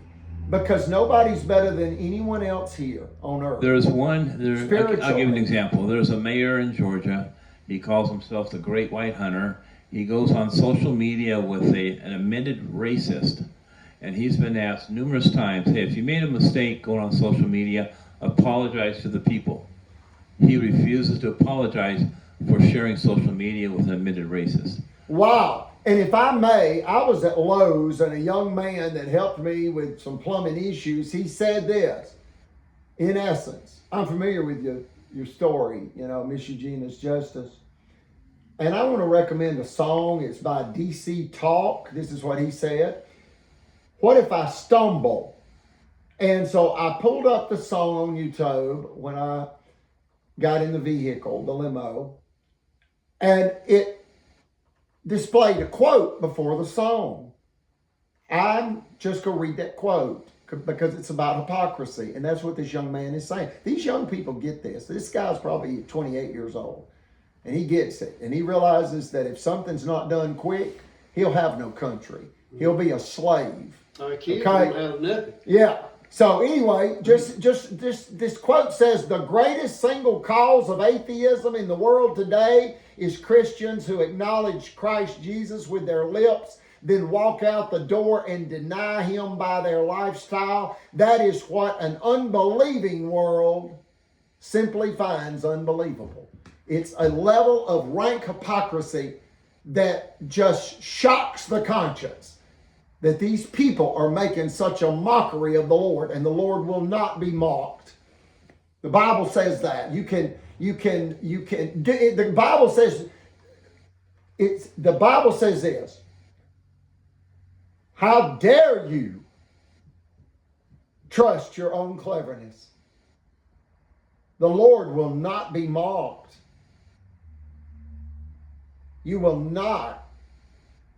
Because nobody's better than anyone else here on earth. I'll give you an example. There's a mayor in Georgia. He calls himself the Great White Hunter. He goes on social media with an admitted racist. And he's been asked numerous times, hey, if you made a mistake going on social media, apologize to the people. He refuses to apologize for sharing social media with an admitted racist. Wow. And if I may, I was at Lowe's and a young man that helped me with some plumbing issues, he said this, in essence, I'm familiar with your story, Miss Eugenia's Justice. And I want to recommend a song. It's by DC Talk. This is what he said. What if I stumble? And so I pulled up the song on YouTube when I got in the vehicle, the limo, and it displayed a quote before the song. I'm just going to read that quote because it's about hypocrisy, and that's what this young man is saying. These young people get this. This guy's probably 28 years old, and he gets it, and he realizes that if something's not done quick, he'll have no country. He'll be a slave. Our kids won't have nothing. Yeah. So anyway, just this quote says the greatest single cause of atheism in the world today is Christians who acknowledge Christ Jesus with their lips, then walk out the door and deny him by their lifestyle. That is what an unbelieving world simply finds unbelievable. It's a level of rank hypocrisy that just shocks the conscience, that these people are making such a mockery of the Lord, and the Lord will not be mocked. The Bible says that. The Bible says this. How dare you trust your own cleverness? The Lord will not be mocked. You will not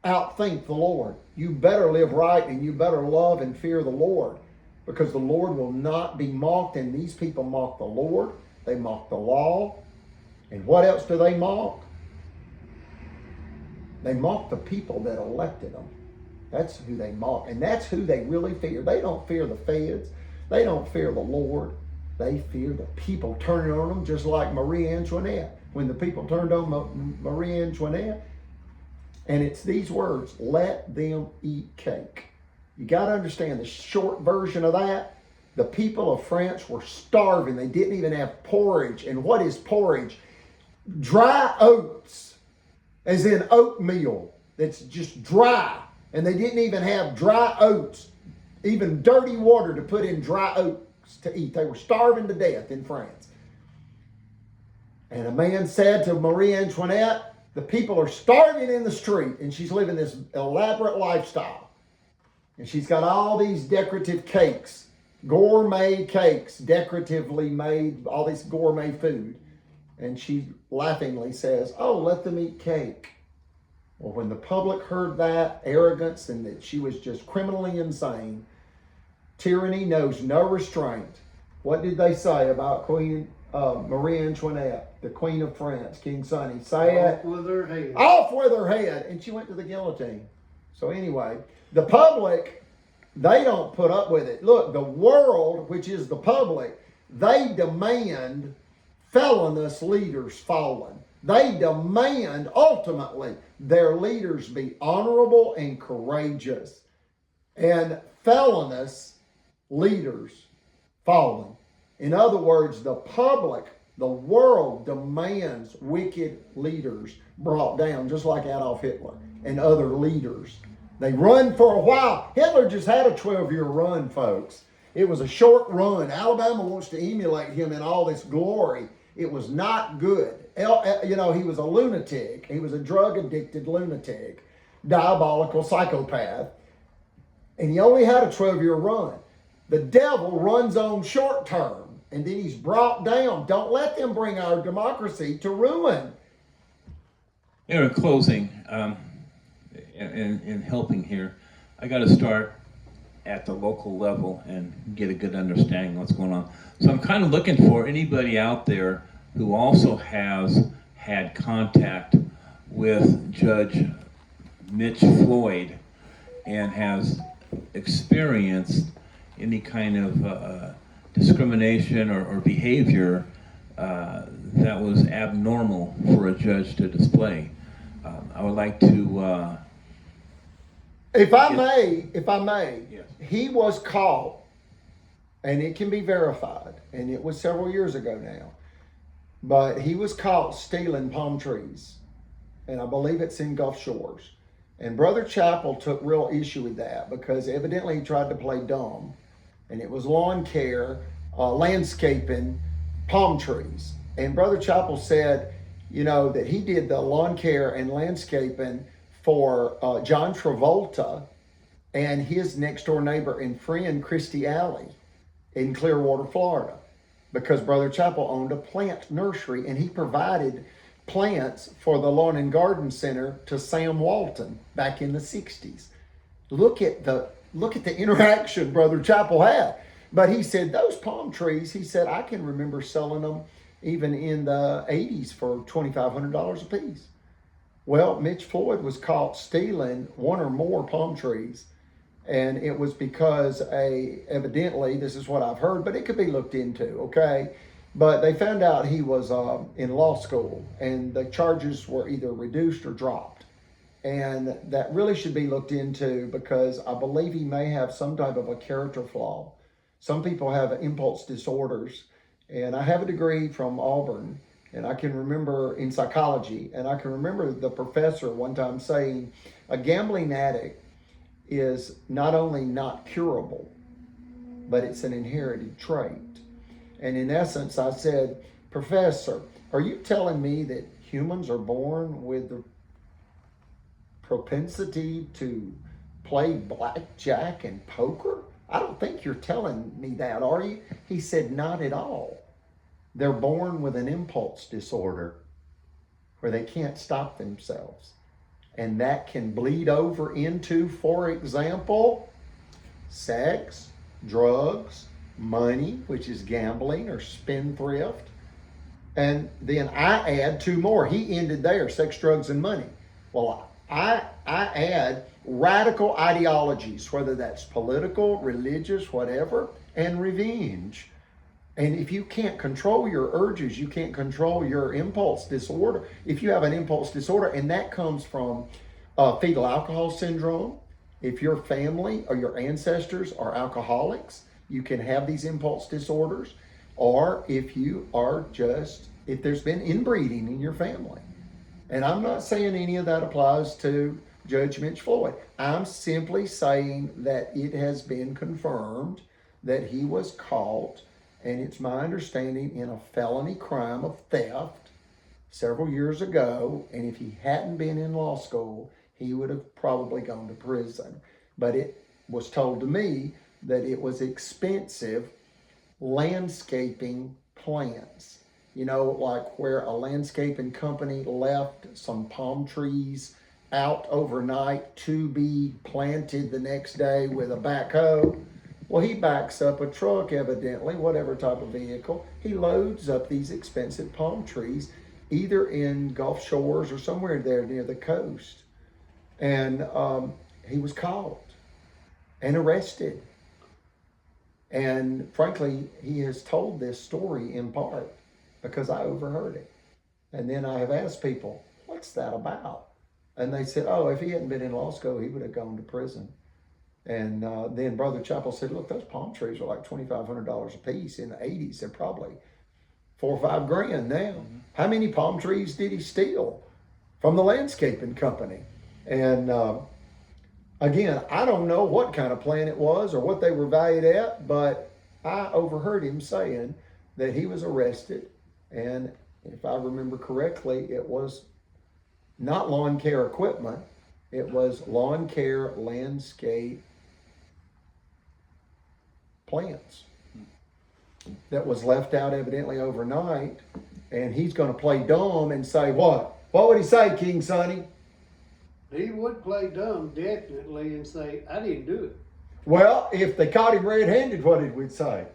outthink the Lord. You better live right, and you better love and fear the Lord, because the Lord will not be mocked. And these people mock the Lord. They mock the law. And what else do they mock? They mock the people that elected them. That's who they mock. And that's who they really fear. They don't fear the feds. They don't fear the Lord. They fear the people turning on them, just like Marie Antoinette. When the people turned on Marie Antoinette, and it's these words, let them eat cake. You got to understand the short version of that. The people of France were starving. They didn't even have porridge. And what is porridge? Dry oats, as in oatmeal that's just dry. And they didn't even have dry oats, even dirty water to put in dry oats to eat. They were starving to death in France. And a man said to Marie Antoinette, the people are starving in the street, and she's living this elaborate lifestyle. And she's got all these decorative cakes, gourmet cakes, decoratively made, all this gourmet food. And she laughingly says, oh, let them eat cake. Well, when the public heard that arrogance and that she was just criminally insane, tyranny knows no restraint. What did they say about Queen Marie Antoinette, the Queen of France, King Sonny? Say it. Off with her head. Off with her head. And she went to the guillotine. So anyway, the public, they don't put up with it. Look, the world, which is the public, they demand felonious leaders fallen. They demand, ultimately, their leaders be honorable and courageous. And felonious leaders fallen. In other words, the public, the world demands wicked leaders brought down, just like Adolf Hitler and other leaders. They run for a while. Hitler just had a 12-year run, folks. It was a short run. Alabama wants to emulate him in all this glory. It was not good. You know, he was a lunatic. He was a drug-addicted lunatic, diabolical psychopath. And he only had a 12-year run. The devil runs on short term, and then he's brought down. Don't let them bring our democracy to ruin. In closing, in helping here, I got to start at the local level and get a good understanding of what's going on. So I'm kind of looking for anybody out there who also has had contact with Judge Mitch Floyd and has experienced any kind of discrimination or behavior that was abnormal for a judge to display. I would like to... If I may, Yes. He was caught, and it can be verified, and it was several years ago now, but he was caught stealing palm trees, and I believe it's in Gulf Shores. And Brother Chappell took real issue with that because evidently he tried to play dumb, and it was lawn care, landscaping, palm trees. And Brother Chappell said, you know, that he did the lawn care and landscaping for John Travolta and his next door neighbor and friend, Christy Alley, in Clearwater, Florida, because Brother Chappell owned a plant nursery and he provided plants for the Lawn and Garden Center to Sam Walton back in the 60s. Look at the interaction Brother Chappell had. But he said those palm trees, he said, I can remember selling them even in the 80s for $2,500 a piece. Well, Mitch Floyd was caught stealing one or more palm trees And it was because evidently, this is what I've heard, but it could be looked into, okay? But they found out he was in law school, and the charges were either reduced or dropped. And that really should be looked into, because I believe he may have some type of a character flaw. Some people have impulse disorders, and I have a degree from Auburn, and I can remember in psychology, and I can remember the professor one time saying a gambling addict is not only not curable, but it's an inherited trait. And in essence, I said, Professor, are you telling me that humans are born with the propensity to play blackjack and poker? I don't think you're telling me that, are you? He said, not at all. They're born with an impulse disorder where they can't stop themselves. And that can bleed over into, for example, sex, drugs, money, which is gambling or spendthrift. And then I add two more. He ended there, sex, drugs, and money. Well, I add radical ideologies, whether that's political, religious, whatever, and revenge. And if you can't control your urges, you can't control your impulse disorder. If you have an impulse disorder, and that comes from fetal alcohol syndrome, if your family or your ancestors are alcoholics, you can have these impulse disorders. Or if you are if there's been inbreeding in your family. And I'm not saying any of that applies to Judge Mitch Floyd. I'm simply saying that it has been confirmed that he was caught, and it's my understanding, in a felony crime of theft several years ago. And if he hadn't been in law school, he would have probably gone to prison. But it was told to me that it was expensive landscaping plants. You know, like where a landscaping company left some palm trees out overnight to be planted the next day with a backhoe. Well, he backs up a truck, evidently, whatever type of vehicle. He loads up these expensive palm trees, either in Gulf Shores or somewhere there near the coast. And he was caught and arrested. And frankly, he has told this story in part because I overheard it. And then I have asked people, what's that about? And they said, oh, if he hadn't been in law school, he would have gone to prison. And then Brother Chappell said, look, those palm trees are like $2,500 a piece. In the 80s, they're probably $4 or $5 grand now. Mm-hmm. How many palm trees did he steal from the landscaping company? And again, I don't know what kind of plant it was or what they were valued at, but I overheard him saying that he was arrested. And if I remember correctly, it was not lawn care equipment. It was lawn care landscape plants that was left out evidently overnight. And he's going to play dumb and say what? What would he say, King Sonny? He would play dumb, definitely, and say, I didn't do it. Well, if they caught him red-handed, what did we say?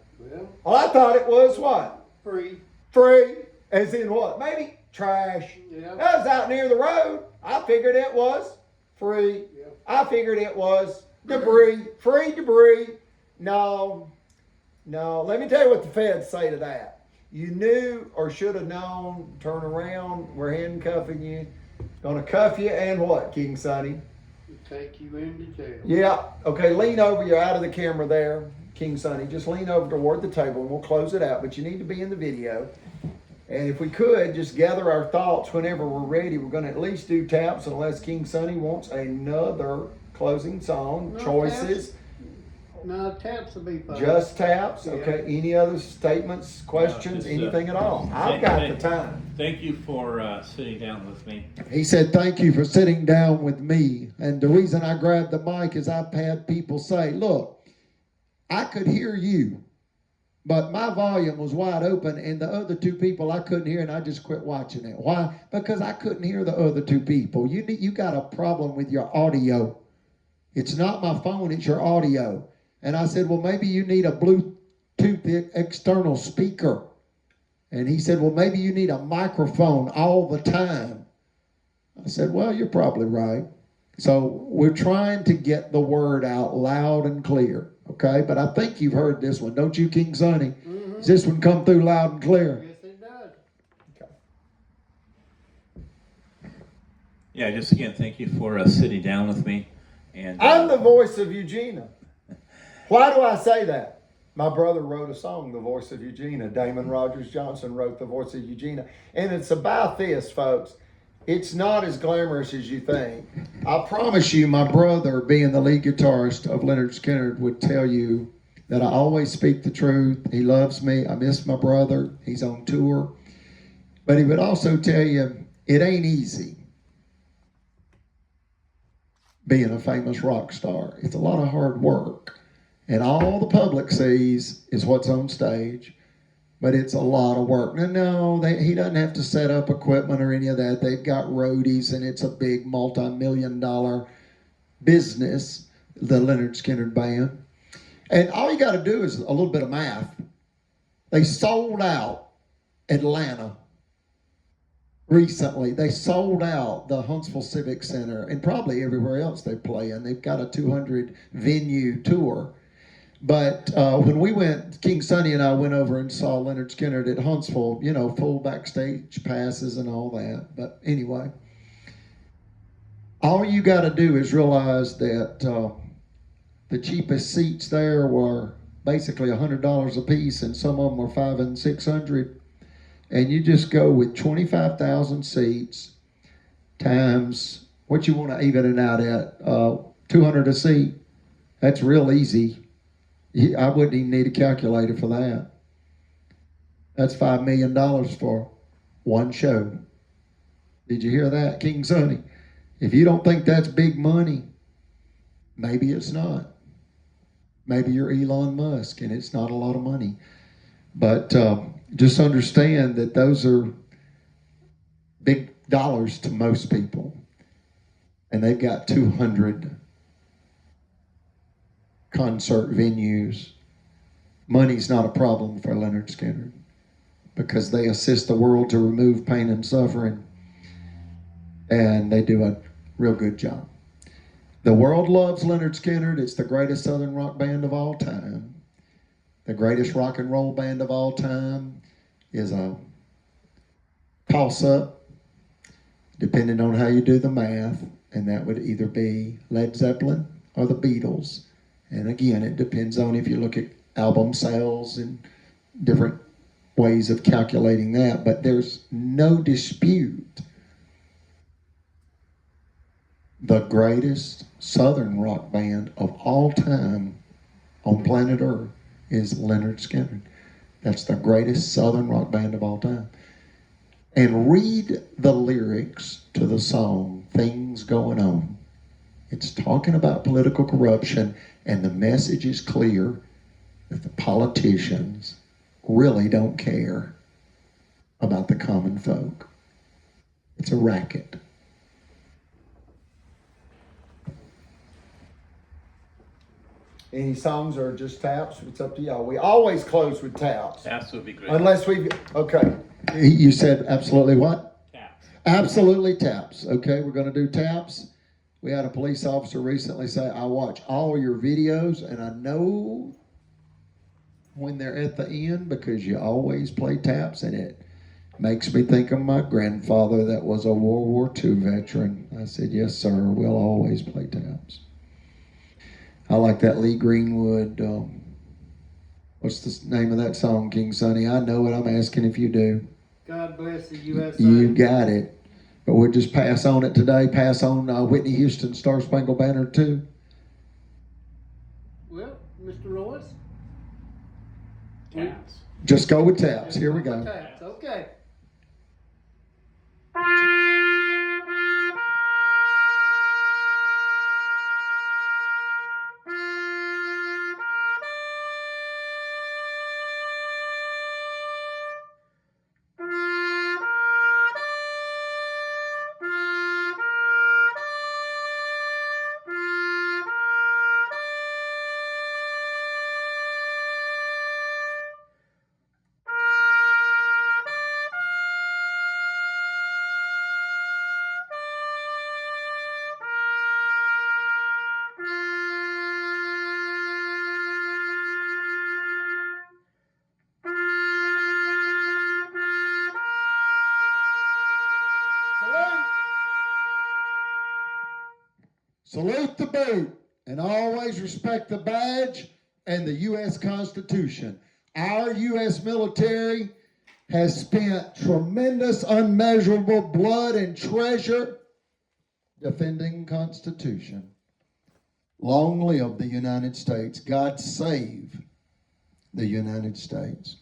Well, I thought it was what? free. Free, as in what? Maybe trash. Yeah. That was out near the road. I figured it was free. Yeah. I figured it was debris, free debris. No. Let me tell you what the feds say to that. You knew or should have known, turn around, we're handcuffing you. Gonna cuff you and what, King Sonny? Take you into jail. Yeah, okay, lean over, you're out of the camera there, King Sonny. Just lean over toward the table and we'll close it out, but you need to be in the video. And if we could, just gather our thoughts whenever we're ready. We're gonna at least do taps unless King Sonny wants another closing song, No, choices. No, taps will be fine. Just taps, Yeah. okay. Any other statements, questions, just, anything at all? I've got the time. Thank you for sitting down with me. He said, thank you for sitting down with me. And the reason I grabbed the mic is I've had people say, look, I could hear you, but my volume was wide open and the other two people I couldn't hear, and I just quit watching it. Why? Because I couldn't hear the other two people. You got a problem with your audio. It's not my phone, it's your audio. And I said, well, maybe you need a Bluetooth external speaker. And he said, well, maybe you need a microphone all the time. I said, well, you're probably right. So we're trying to get the word out loud and clear, okay? But I think you've heard this one, don't you, King Sonny? Mm-hmm. Does this one come through loud and clear? Yes, it does. Okay. Yeah, just again, thank you for sitting down with me. And I'm the voice of Eugenia. Why do I say that? My brother wrote a song, The Voice of Eugenia. Damon Rogers Johnson wrote The Voice of Eugenia. And it's about this, folks. It's not as glamorous as you think. I promise you, my brother, being the lead guitarist of Leonard Skinner, would tell you that I always speak the truth. He loves me. I miss my brother. He's on tour. But he would also tell you it ain't easy being a famous rock star. It's a lot of hard work. And all the public sees is what's on stage. But it's a lot of work. No, he doesn't have to set up equipment or any of that. They've got roadies, and it's a big multi-million-dollar business, the Leonard Skinner Band. And all you got to do is a little bit of math. They sold out Atlanta recently. They sold out the Huntsville Civic Center and probably everywhere else they play in. They've got a 200 venue tour. But when we went, King Sonny and I went over and saw Leonard Skinner at Huntsville, you know, full backstage passes and all that. But anyway, all you got to do is realize that the cheapest seats there were basically $100 a piece, and some of them were $500 and $600. And you just go with 25,000 seats times what you want to even it out at, 200 a seat. That's real easy. I wouldn't even need a calculator for that. That's $5 million for one show. Did you hear that, King Sonny? If you don't think that's big money, maybe it's not. Maybe you're Elon Musk and it's not a lot of money. But just understand that those are big dollars to most people. And they've got 200 concert venues. Money's not a problem for Leonard Skinner because they assist the world to remove pain and suffering, and they do a real good job. The world loves Leonard Skinner. It's the greatest Southern rock band of all time. The greatest rock and roll band of all time is a toss-up, depending on how you do the math, and that would either be Led Zeppelin or the Beatles. And again, it depends on if you look at album sales and different ways of calculating that. But there's no dispute the greatest Southern rock band of all time on planet Earth is Leonard Skinner. That's the greatest Southern rock band of all time. And read the lyrics to the song, Things Going On. It's talking about political corruption, and the message is clear that the politicians really don't care about the common folk. It's a racket. Any songs or just taps? It's up to y'all. We always close with taps. Taps would be great. Unless we, okay. You said absolutely what? Taps. Absolutely taps. Okay, we're going to do taps. We had a police officer recently say, I watch all your videos and I know when they're at the end because you always play taps, and it makes me think of my grandfather that was a World War II veteran. I said, yes, sir, we'll always play taps. I like that Lee Greenwood, what's the name of that song, King Sonny? I know it, I'm asking if you do. God bless the USA. You got it. But we'll just pass on it today. Pass on Whitney Houston's Star Spangled Banner too. Well, Mr. Royce. Taps. Just go with taps. Here we go. Taps. Okay. Salute the boot and always respect the badge and the U.S. Constitution. Our U.S. military has spent tremendous, unmeasurable blood and treasure defending the Constitution. Long live the United States. God save the United States.